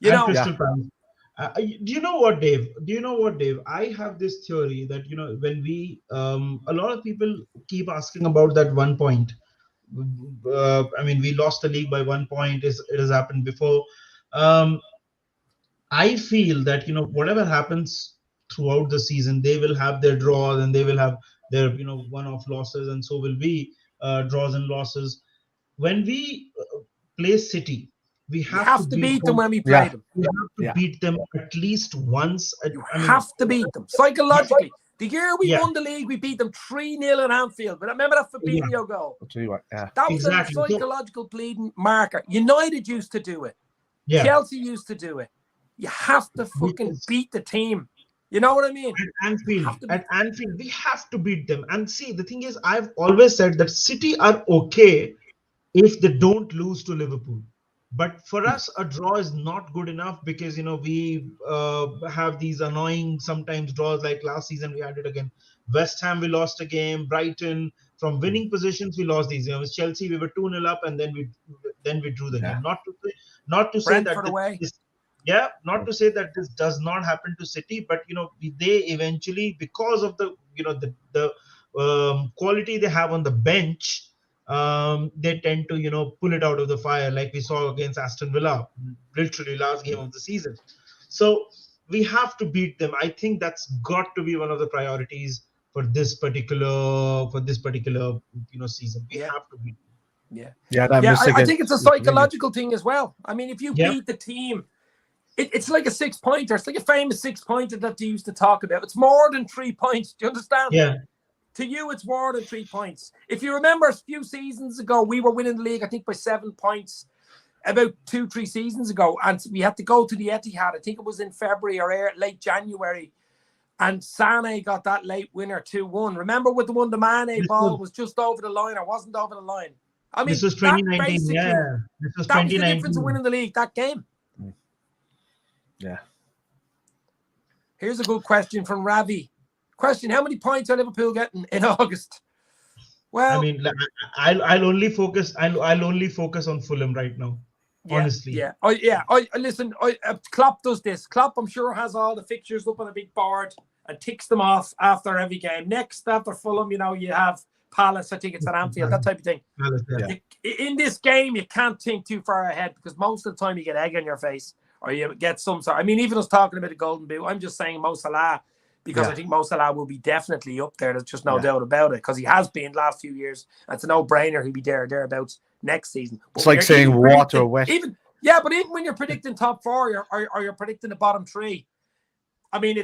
Do you know what, Dave? I have this theory that, when we, a lot of people keep asking about that 1 point. We lost the league by 1 point. It has happened before. I feel that, whatever happens throughout the season, they will have their draws and they will have their, one-off losses, and so will we, draws and losses. When we play City, we have to beat them when we play them. We have to beat them at least once. You have to beat them psychologically. The year we won the league, we beat them 3-0 at Anfield. But I remember that Fabinho goal. I'll tell you what, that was a psychological bleeding marker. United used to do it. Chelsea used to do it. You have to fucking beat the team. You know what I mean? At Anfield, we have to beat them. And see, the thing is, I've always said that City are okay if they don't lose to Liverpool. But for us, a draw is not good enough, because, we have these annoying sometimes draws, like last season we had it again. West Ham, we lost a game. Brighton, from winning positions, we lost these. With Chelsea, we were 2-0 up, and then we drew the game. Not to say that Yeah, not to say that this does not happen to City, but they eventually, because of the quality they have on the bench, they tend to pull it out of the fire, like we saw against Aston Villa, literally last game of the season. So we have to beat them. I think that's got to be one of the priorities for this particular season. We have to beat them. I think it's a psychological thing as well. I mean, if you beat the team, it's like a 6-pointer. It's like a famous 6-pointer that they used to talk about. It's more than 3 points. Do you understand? Yeah. To you, it's more than 3 points. If you remember a few seasons ago, we were winning the league, I think, by 7 points about 2-3 seasons ago. And we had to go to the Etihad. I think it was in February or late January. And Sané got that late winner 2-1. Remember with the one, the Mane ball was just over the line or wasn't over the line. I mean, this was 2019. Yeah, this was 2019. That was the difference of winning the league, that game. Yeah. Here's a good question from Ravi. Question: how many points are Liverpool getting in August? Well, I mean, I'll only focus on Fulham right now. Honestly. Listen. Klopp does this. Klopp, I'm sure, has all the fixtures up on a big board and ticks them off after every game. Next, after Fulham, you have Palace. I think it's at Anfield, that type of thing. Palace, yeah. In this game, you can't think too far ahead because most of the time you get egg on your face or you get some sort. I mean, even us talking about the Golden Boot, I'm just saying mosalah because I think mosalah will be definitely up there. There's just no doubt about it because he has been last few years. And it's a no-brainer. He'll be thereabouts next season. But it's like saying water wet. But even when you're predicting top 4 or you're predicting the bottom 3, I mean,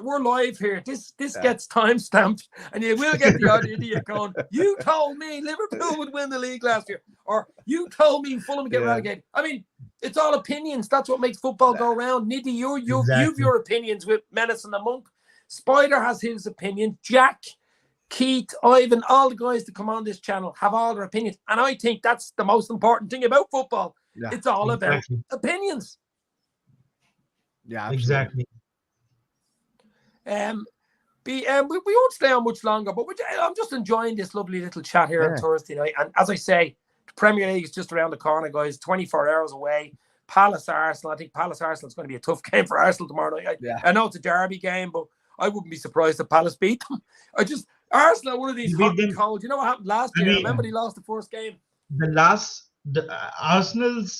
we're live here. This gets time stamped, and you will get the odd idiot going, "You told me Liverpool would win the league last year," or "You told me Fulham would get relegated." I mean, it's all opinions. That's what makes football go round. Nidi, you've your opinions with Menace and the Monk. Spider has his opinion. Jack, Keith, Ivan, all the guys that come on this channel have all their opinions, and I think that's the most important thing about football. Yeah, it's all about opinions. Yeah, absolutely. Exactly. We won't stay on much longer, but I'm just enjoying this lovely little chat here on Thursday night. And as I say, the Premier League is just around the corner, guys. 24 hours away. Palace Arsenal. I think Palace Arsenal is going to be a tough game for Arsenal tomorrow night. I know it's a derby game, but I wouldn't be surprised if Palace beat them. Arsenal, one of these hot and cold. You know what happened last year? Remember they lost the first game. Arsenal's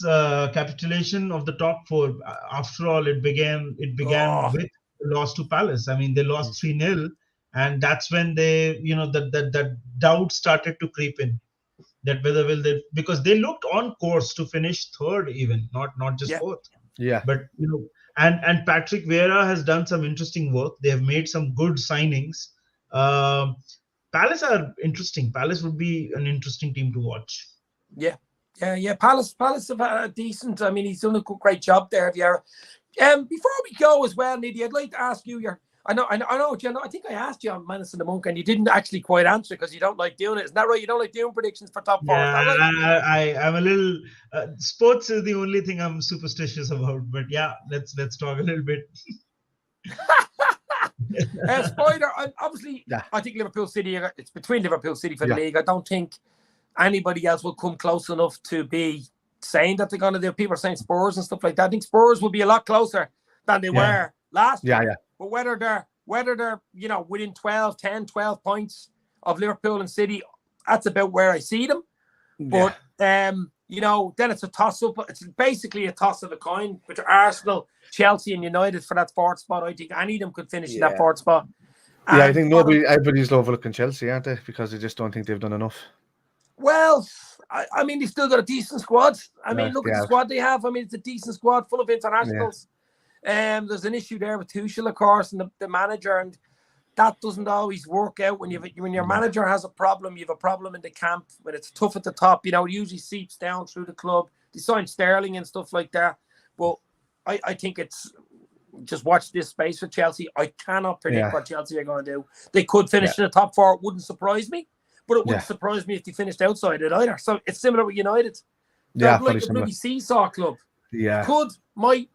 capitulation of the top 4. After all, it began with the loss to Palace. I mean, they lost 3-0, and that's when they, the doubt started to creep in. That whether will they, because they looked on course to finish 3rd, even not just 4th. Yeah. But and Patrick Vieira has done some interesting work. They have made some good signings. Palace are interesting. Palace would be an interesting team to watch. Yeah. Palace have had a decent. I mean, he's done a great job there, Vieira. Before we go as well, Nidi, I'd like to ask you I know, Jen, I think I asked you on Menace the Monk, and you didn't actually quite answer because you don't like doing it. Isn't that right? You don't like doing predictions for top 4. Yeah, I'm a little. Sports is the only thing I'm superstitious about. But yeah, let's talk a little bit. Spider, I think Liverpool City. It's between Liverpool City for the league. I don't think anybody else will come close enough to be saying that they're going to do. People are saying Spurs and stuff like that. I think Spurs will be a lot closer than they were last year. Yeah. But whether they're within 10, 12 points of Liverpool and City, that's about where I see them. But then it's a toss up. It's basically a toss of a coin between Arsenal, Chelsea, and United for that 4th spot. I think any of them could finish in that 4th spot. Yeah, I think everybody's overlooking Chelsea, aren't they? Because they just don't think they've done enough. Well, I mean, they've still got a decent squad. I mean, look at the squad they have. I mean, it's a decent squad full of internationals. There's an issue there with Tuchel, of course, and the manager, and that doesn't always work out. When your manager has a problem, you have a problem in the camp. When it's tough at the top, it usually seeps down through the club. They signed Sterling and stuff like that. But I think it's just watch this space for Chelsea. I cannot predict what Chelsea are going to do. They could finish in the top 4. It wouldn't surprise me, but it wouldn't surprise me if they finished outside it either. So it's similar with United. They're like a bloody seesaw club. Yeah. Could, might,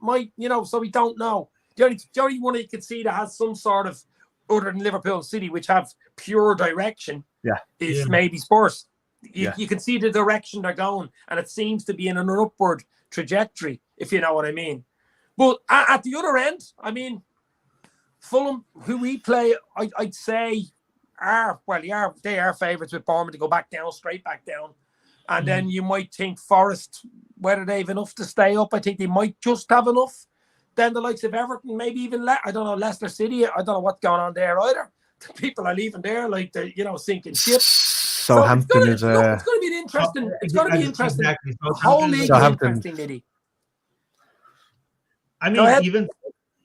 so we don't know. The only one you could see that has some sort of, other than Liverpool and City, which have pure direction, is maybe Spurs. You can see the direction they're going, and it seems to be in an upward trajectory, if you know what I mean. But at the other end, I mean, Fulham, who we play, I'd say they are favourites with Bournemouth to go back down, straight back down. And then you might think Forest, whether they have enough to stay up, I think they might just have enough. Then the likes of Everton, maybe even I don't know, Leicester City, I don't know what's going on there either. The people are leaving there like they're, sinking ships. Southampton it's going to be an interesting. It's going to be interesting. Exactly. The whole league is interesting, Nidi. I mean, even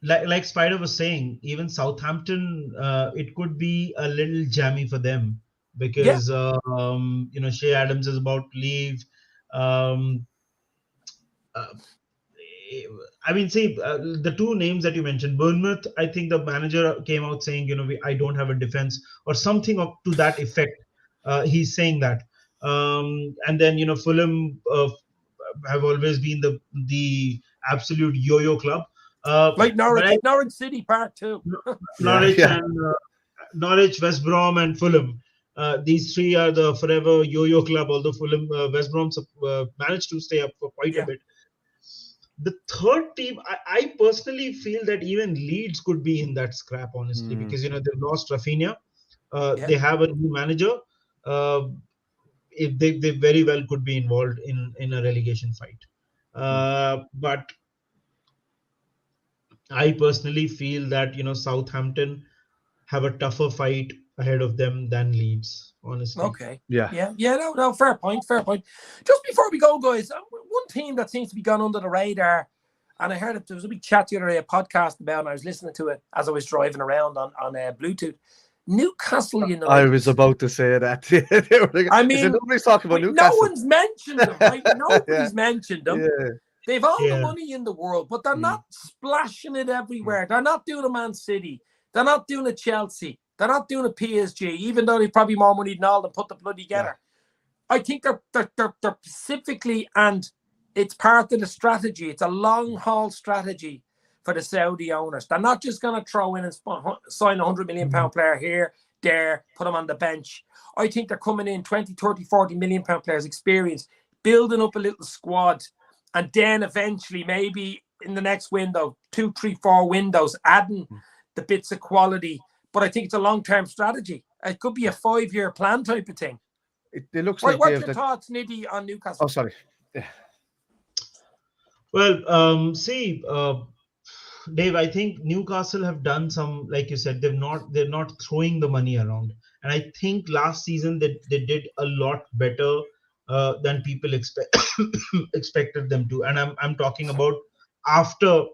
like Spider was saying, even Southampton, it could be a little jammy for them because Shea Adams is about to leave. I mean, see, the two names that you mentioned, Bournemouth, I think the manager came out saying, I don't have a defense or something to that effect. He's saying that. And then, Fulham have always been the absolute yo-yo club. Like Norwich City Park too. Norwich and Norwich, West Brom, and Fulham. These three are the forever yo-yo club. Although Fulham, West Brom managed to stay up for quite a bit. The third team, I personally feel that even Leeds could be in that scrap, honestly, because they've lost Rafinha. They have a new manager. If they very well could be involved in a relegation fight. But I personally feel that Southampton have a tougher fight ahead of them than Leeds, honestly. Okay. Yeah. No, fair point. Just before we go, guys, one team that seems to be gone under the radar, and I heard there was a big chat the other day, a podcast about, and I was listening to it as I was driving around on Bluetooth. Newcastle United. I was about to say that. I mean, nobody's talking about Newcastle. No one's mentioned them. Right? Nobody's mentioned them. Yeah. They've all the money in the world, but they're not splashing it everywhere. They're not doing a Man City. They're not doing a Chelsea. They're not doing a PSG, even though they've probably more money than all them put the bloody together. Yeah. I think they're specifically, and it's part of the strategy. It's a long-haul strategy for the Saudi owners. They're not just going to throw in and sign a £100 million player here, there, put them on the bench. I think they're coming in 20, 30, 40 million pound players experience, building up a little squad, and then eventually maybe in the next window, 2, 3, 4 windows, adding the bits of quality. But I think it's a long-term strategy. It could be a 5-year plan type of thing. It looks like what's your thoughts, Nidi, on Newcastle? Oh, sorry. Yeah. Well, Dave, I think Newcastle have done some, like you said, they're not throwing the money around. And I think last season they did a lot better than people expected them to. And I'm talking about after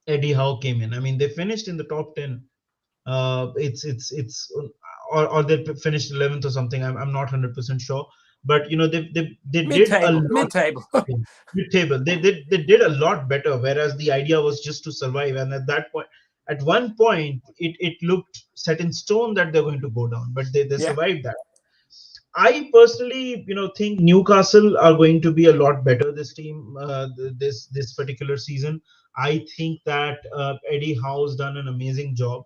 Eddie Howe came in. I mean, they finished in the top 10. Or they finished 11th or something. I'm not 100% sure. But they did a lot. Mid-table. They did a lot better. Whereas the idea was just to survive. And at one point, it looked set in stone that they're going to go down. But they survived that. I personally, think Newcastle are going to be a lot better this team this particular season. I think that Eddie Howe's done an amazing job.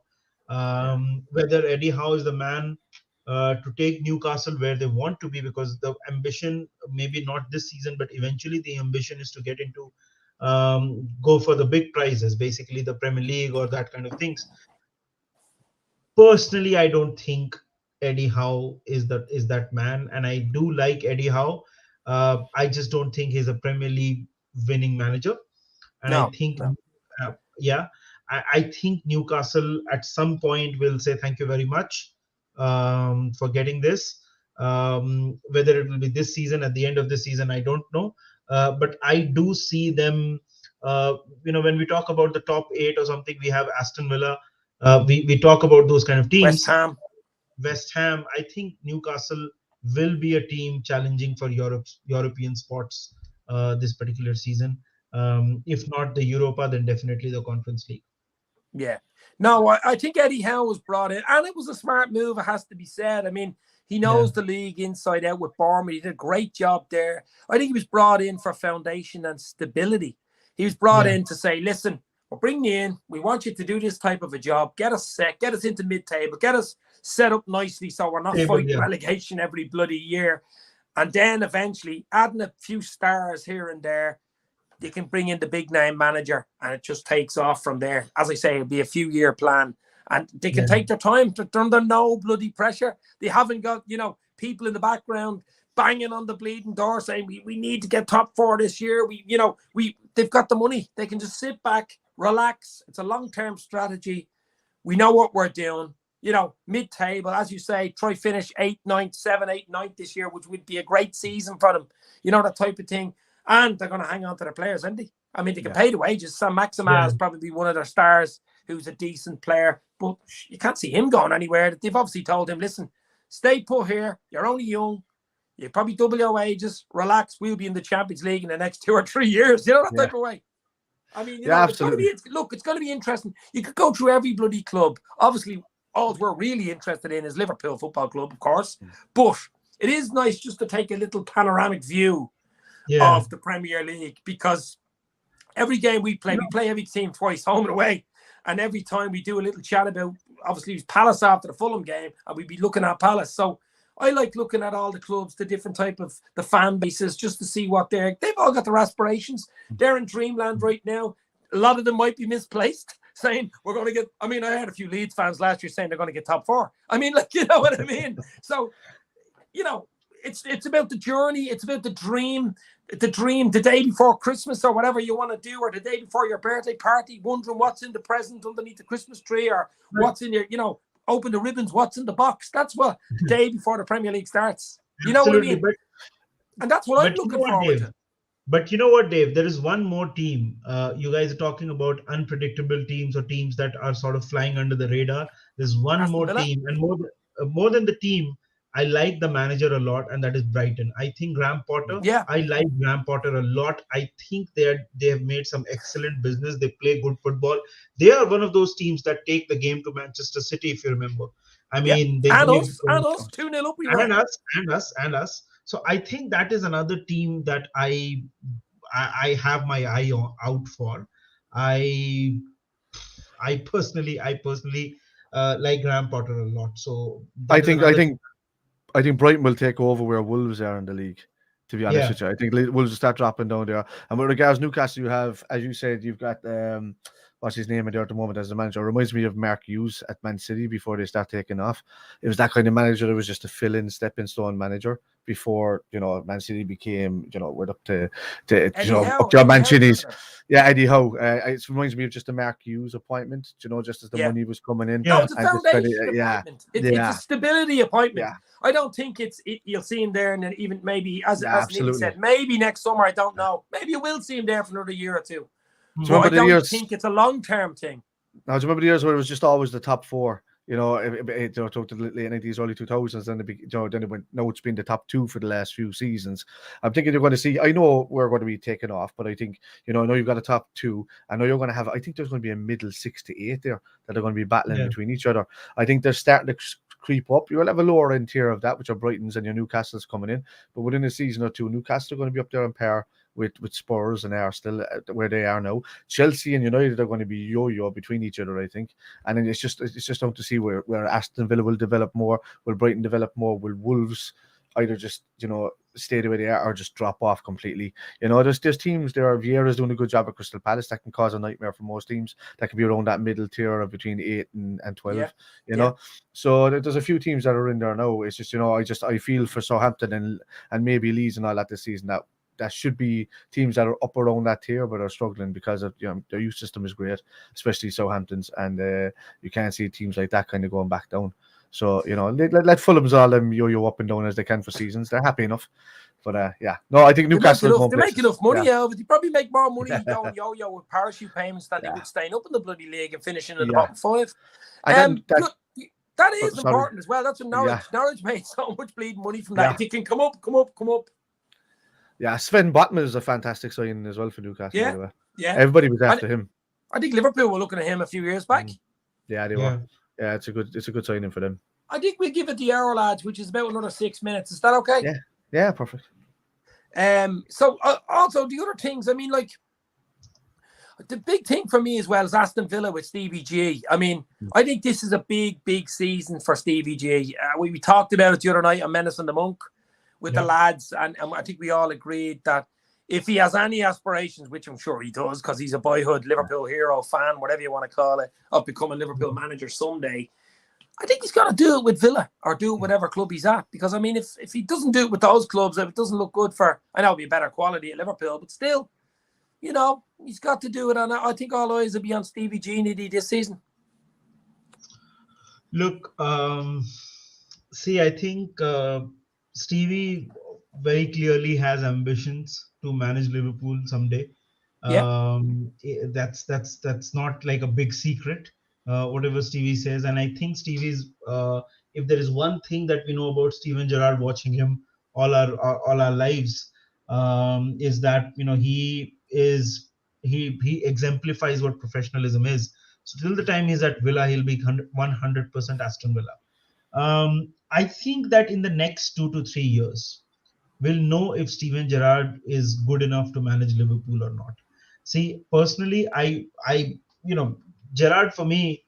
Whether Eddie Howe is the man to take Newcastle where they want to be, because the ambition, maybe not this season, but eventually the ambition is to get into go for the big prizes, basically the Premier League or that kind of things. Personally, I don't think Eddie Howe is that man, and I do like Eddie Howe. I just don't think he's a Premier League winning manager, and I think I think Newcastle at some point will say thank you very much for getting this. Whether it will be this season, at the end of this season, I don't know. But I do see them. When we talk about the top 8 or something, we have Aston Villa. We talk about those kind of teams. West Ham. I think Newcastle will be a team challenging for European spots this particular season. If not the Europa, then definitely the Conference League. Yeah. No, I think Eddie Howe was brought in, and it was a smart move, it has to be said. I mean, he knows the league inside out with Bournemouth. He did a great job there. I think he was brought in for foundation and stability. He was brought in to say, listen, we'll bring you in. We want you to do this type of a job. Get us set. Get us into mid-table. Get us set up nicely so we're not fighting relegation every bloody year. And then eventually adding a few stars here and there. they can bring in the big name manager and it just takes off from there. As I say, it'll be a few-year plan. And they can take their time. They're under no bloody pressure. They haven't got, people in the background banging on the bleeding door saying, we need to get top 4 this year. They've got the money. They can just sit back, relax. It's a long-term strategy. We know what we're doing. Mid-table, as you say, try finish 8th, 9th, 7th, 8th, 9th this year, which would be a great season for them. That type of thing. And they're going to hang on to their players, aren't they? I mean, they can pay the wages. Sam Maxima is probably one of their stars who's a decent player, but you can't see him going anywhere. They've obviously told him, listen, stay put here. You're only young. You probably double your wages. Relax. We'll be in the Champions League in the next 2 or 3 years. That type of way. I mean, it's going to be interesting. You could go through every bloody club. Obviously, all we're really interested in is Liverpool Football Club, of course. But it is nice just to take a little panoramic view of the Premier League, because every game we play every team twice, home and away. And every time we do a little chat about, obviously, it was Palace after the Fulham game, and we'd be looking at Palace. So I like looking at all the clubs, the different type of the fan bases, just to see what they've all got their aspirations. They're in dreamland right now. A lot of them might be misplaced, saying we're going to get. I mean, I had a few Leeds fans last year saying they're going to get top 4. I mean, you know what I mean? So, it's about the journey. It's about the dream the day before Christmas or whatever you want to do, or the day before your birthday party, wondering what's in the present underneath the Christmas tree, or what's in your, open the ribbons, what's in the box. That's what the day before the Premier League starts. You know what I mean? And that's what I'm looking forward to. But you know what, Dave? There is one more team. You guys are talking about unpredictable teams or teams that are sort of flying under the radar. There's one more team, and more than the team, I like the manager a lot, and that is Brighton. I think Graham Potter. Yeah, I like Graham Potter a lot. I think they have made some excellent business. They play good football. They are one of those teams that take the game to Manchester City, if you remember. I mean, they and us 2-0 up. And us. So I think that is another team that I have my eye out for. I personally like Graham Potter a lot. So I think Brighton will take over where Wolves are in the league, to be honest with you. I think Wolves will start dropping down there. And with regards to Newcastle, you have, as you said, you've got, what's his name there at the moment as the manager? It reminds me of Mark Hughes at Man City before they start taking off. It was that kind of manager that was just a fill-in, stepping stone manager before, Man City became, went up to up to Mancini's. Yeah, Eddie Howe. It reminds me of just a Mark Hughes appointment, just as the money was coming in. Yeah, it's a foundation appointment. It's a stability appointment. Yeah. I don't think you'll see him there, and then even maybe, as Nidi said, maybe next summer, I don't know. Maybe you will see him there for another year or two. So I don't think it's a long-term thing. Now, do you remember the years where it was just always the top 4? To the late 90s, early 2000s, and then it went. No, it's been the top 2 for the last few seasons. I'm thinking you're going to see. I know we're going to be taken off, but I think I know you've got a top 2. I know you're going to have. I think there's going to be a middle 6 to 8 there that are going to be battling between each other. I think they're starting to creep up. You'll have a lower end tier of that, which are Brighton's and your Newcastle's coming in. But within a season or two, Newcastle are going to be up there on par with Spurs, and are still where they are now. Chelsea and United are going to be yo-yo between each other, I think. And then it's just down to see where Aston Villa will develop more, will Brighton develop more, will Wolves either just stay the way they are or just drop off completely. There's teams there. Vieira's doing a good job at Crystal Palace. That can cause a nightmare for most teams. That can be around that middle tier of between 8 and 12. So there's a few teams that are in there now. It's just I feel for Southampton and maybe Leeds and all that this season that should be teams that are up around that tier but are struggling because of their youth system is great, especially Southampton's, and you can't see teams like that kind of going back down. So let Fulham's all them yo-yo up and down as they can for seasons. They're happy enough. But I think Newcastle they make enough money out of it. They probably make more money going yo-yo with parachute payments than they would staying up in the bloody league and finishing in the bottom 5. That is important as well. That's what Norwich made so much bleeding money from that. If you can come up. Yeah, Sven Botman is a fantastic signing as well for Newcastle. Yeah, by the way. Yeah. Everybody was after him. I think Liverpool were looking at him a few years back. Yeah, they were. Yeah, it's a good signing for them. I think we give it the hour, lads, which is about another 6 minutes. Is that okay? Yeah, perfect. So also the other things, I mean, like the big thing for me as well is Aston Villa with Stevie G. I mean, I think this is a big season for Stevie G. We talked about it the other night on Menace the Monk with the lads, and I think we all agreed that if he has any aspirations, which I'm sure he does, because he's a boyhood Liverpool hero fan, whatever you want to call it, of becoming Liverpool manager someday, I think he's got to do it with Villa or do it whatever club he's at. Because, I mean, if he doesn't do it with those clubs, if it doesn't look good for, I know it'll be better quality at Liverpool, but still, you know, he's got to do it. And I think all eyes will be on Stevie G Nidi this season. Look, see, I think Stevie very clearly has ambitions to manage Liverpool someday. Yeah. That's not like a big secret, whatever Stevie says. And I think Stevie's, if there is one thing that we know about Steven Gerrard, watching him all our lives, is that, you know, he exemplifies what professionalism is. So till the time he's at Villa, he'll be 100% Aston Villa. I think that in the next 2 to 3 years, we'll know if Steven Gerrard is good enough to manage Liverpool or not. See, personally, Gerrard for me,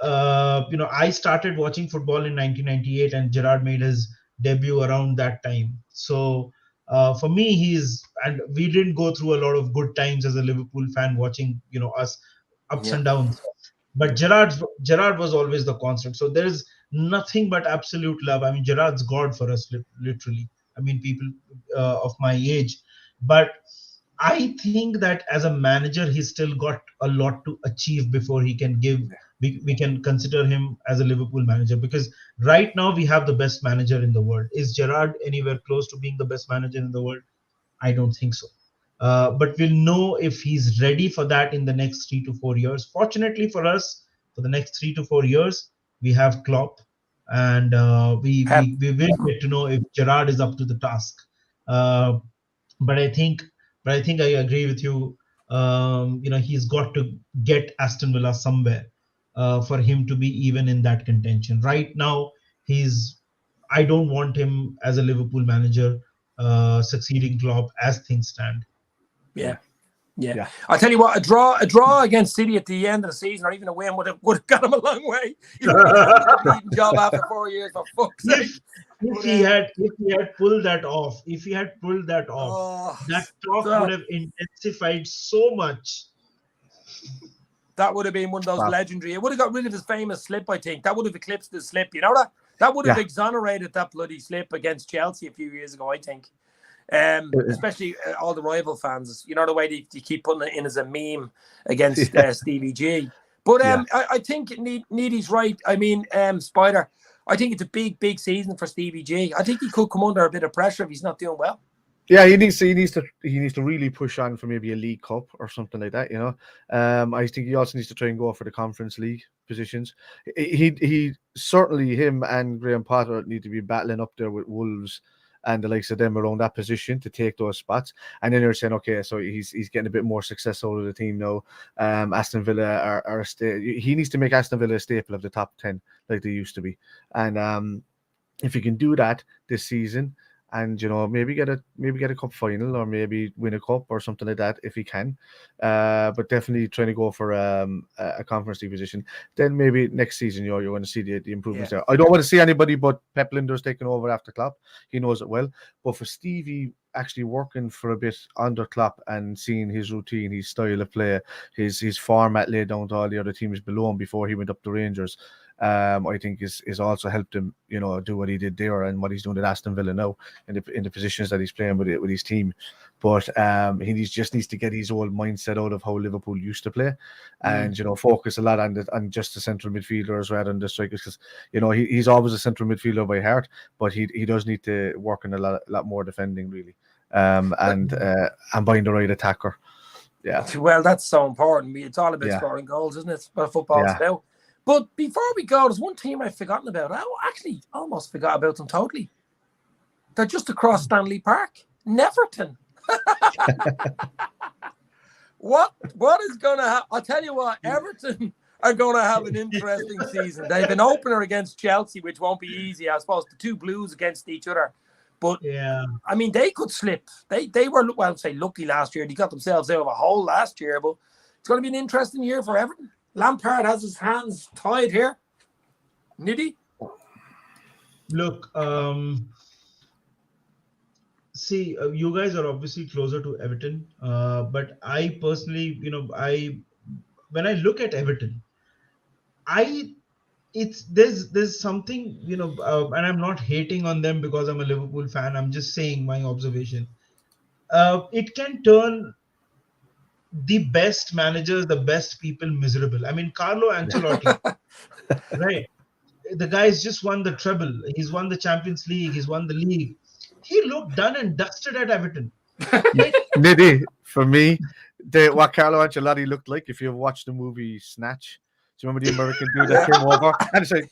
I started watching football in 1998, and Gerrard made his debut around that time. So for me, and we didn't go through a lot of good times as a Liverpool fan watching, us ups and downs. But Gerrard was always the constant. So there is nothing but absolute love. I mean, Gerrard's God for us, literally. I mean, people of my age. But I think that as a manager, he's still got a lot to achieve before he can we can consider him as a Liverpool manager. Because right now we have the best manager in the world. Is Gerrard anywhere close to being the best manager in the world? I don't think so. But we'll know if he's ready for that in the next 3 to 4 years. Fortunately for us, for the next 3 to 4 years, we have Klopp, and we will get to know if Gerrard is up to the task. But I think I agree with you. He's got to get Aston Villa somewhere for him to be even in that contention. Right now, I don't want him as a Liverpool manager succeeding Klopp as things stand. Yeah. I'll tell you what, a draw against City at the end of the season, or even a win would have got him a long way. He's a leading job after 4 years, for fuck's sake. If he had pulled that off, that talk would have intensified so much. That would have been one of those legendary. It would have got rid of his famous slip, I think. That would have eclipsed his slip. You know that? That would have exonerated that bloody slip against Chelsea a few years ago, I think. Especially all the rival fans. You know, the way they keep putting it in as a meme against Stevie G. But I think Nidi's right. I mean, Spider, I think it's a big season for Stevie G. I think he could come under a bit of pressure if he's not doing well. Yeah, he needs to really push on for maybe a League Cup or something like that. You know, I think he also needs to try and go for the Conference League positions. He certainly, him and Graham Potter need to be battling up there with Wolves and the likes of them around that position to take those spots. And then you're saying, okay, so he's getting a bit more success out of the team now. Aston Villa are he needs to make Aston Villa a staple of the top 10 like they used to be. And if he can do that this season, and maybe get a cup final, or maybe win a cup or something like that if he can, but definitely trying to go for a Conference League position. Then maybe next season you're going to see the improvements there. I don't want to see anybody but Pep Lijnders taking over after Klopp. He knows it well. But for Stevie actually working for a bit under Klopp and seeing his routine, his style of play, his format laid down to all the other teams below him before he went up to Rangers, I think is also helped him, do what he did there and what he's doing at Aston Villa now in the positions that he's playing with his team. But he just needs to get his old mindset out of how Liverpool used to play, and focus a lot on just the central midfielders rather than the strikers, because he's always a central midfielder by heart, but he does need to work on a lot more defending really, and buying the right attacker. Yeah. Well, that's so important. It's all about scoring goals, isn't it? It's what football's about. But before we go, there's one team I've forgotten about. I actually almost forgot about them totally. They're just across Stanley Park. Neverton. What is going to happen? I'll tell you what, Everton are going to have an interesting season. They have an opener against Chelsea, which won't be easy. I suppose the two Blues against each other. But, I mean, they could slip. They were, well, say, lucky last year. They got themselves out of a hole last year. But it's going to be an interesting year for Everton. Lampard has his hands tied here. Nidi? Look, See, you guys are obviously closer to Everton, but I personally, I when I look at Everton, I it's there's something, and I'm not hating on them because I'm a Liverpool fan. I'm just saying my observation. It can turn the best managers, the best people miserable. I mean, Carlo Ancelotti, right? The guy's just won the treble. He's won the Champions League. He's won the league. He looked done and dusted at Everton. Right? Nidi, for me, what Carlo Ancelotti looked like if you have watched the movie Snatch. Do you remember the American dude that came over and it's like,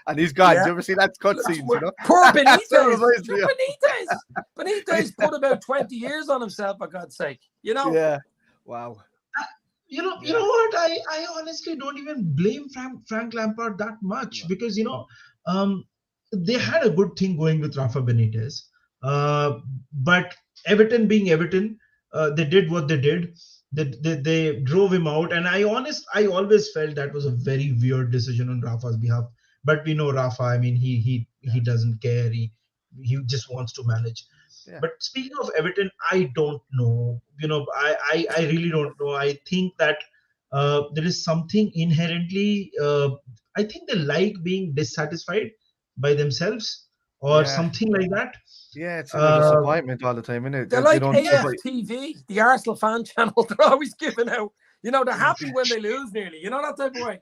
and he's gone? Do you ever see that cutscenes? You know, poor Benitez. reminds me of- Benitez put about 20 years on himself, for God's sake. You know. Yeah. Wow. You know what? I honestly don't even blame Frank Lampard that much because they had a good thing going with Rafa Benitez, but Everton being Everton, they did what they did. They drove him out, and I always felt that was a very weird decision on Rafa's behalf. But we know Rafa. I mean, he doesn't care. He just wants to manage. Yeah. But speaking of Everton, I don't know. I really don't know. I think that there is something inherently. I think they like being dissatisfied by themselves or something like that. Yeah, it's a disappointment all the time, isn't it? They're like AFTV, the Arsenal fan channel. They're always giving out. They're happy when they lose nearly. That type of way.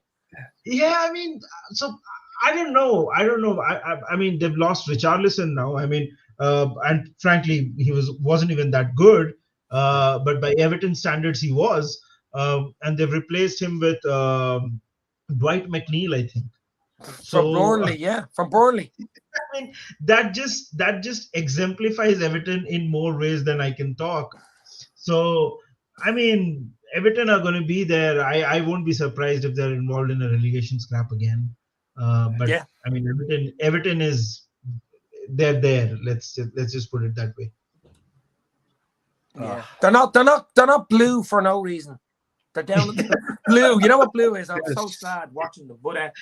Yeah, I mean, so I don't know. I mean, they've lost Richarlison now. I mean, and frankly, he wasn't even that good. But by Everton standards, he was. And they've replaced him with Dwight McNeil, I think. From Burnley, from Burnley. I mean, that just exemplifies Everton in more ways than I can talk. So, I mean, Everton are going to be there. I won't be surprised if they're involved in a relegation scrap again. But yeah. I mean, Everton they're there. Let's just put it that way. Yeah, they're not blue for no reason. They're down at the blue. You know what blue is? I'm so sad watching them. But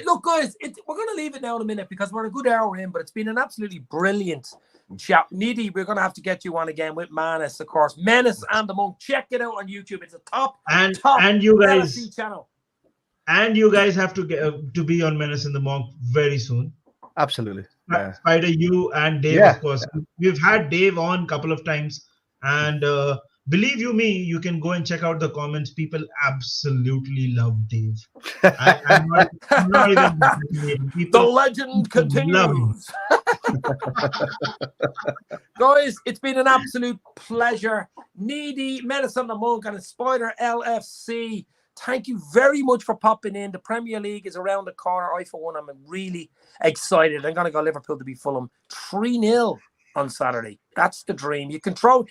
look, guys, we're going to leave it now in a minute because we're a good hour in. But it's been an absolutely brilliant chat. Nidi, we're going to have to get you on again with Menace, of course. Menace and the Monk. Check it out on YouTube. It's a top and you guys LFC channel. And you guys have to get to be on Menace and the Monk very soon. Absolutely. Yeah. Spider, you and Dave, of course. We've had Dave on a couple of times, and believe you me, you can go and check out the comments. People absolutely love Dave. I'm not even the legend continues. Guys, it's been an absolute pleasure. Nidi, Menace and the Monk, and Spider LFC. Thank you very much for popping in. The Premier League is around the corner. I, for one, I'm really excited. I'm going to go Liverpool to beat Fulham 3-0 on Saturday. That's the dream. You can shout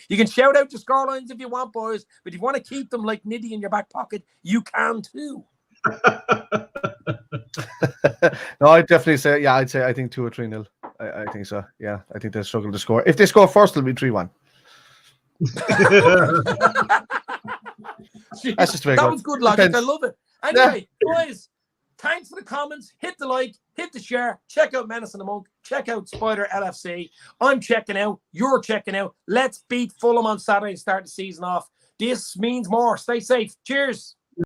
out your scorelines if you want, boys. But if you want to keep them like Nidi in your back pocket, you can too. No, I'd definitely say, I think 2 or 3-0. I think so. Yeah, I think they'll struggle to score. If they score first, it'll be 3-1. That's just very that good. was good logic. I love it. Anyway, guys, thanks for the comments. Hit the like, hit the share. Check out Menace and the Monk. Check out Spider LFC. I'm checking out. You're checking out. Let's beat Fulham on Saturday and start the season off. This means more. Stay safe. Cheers.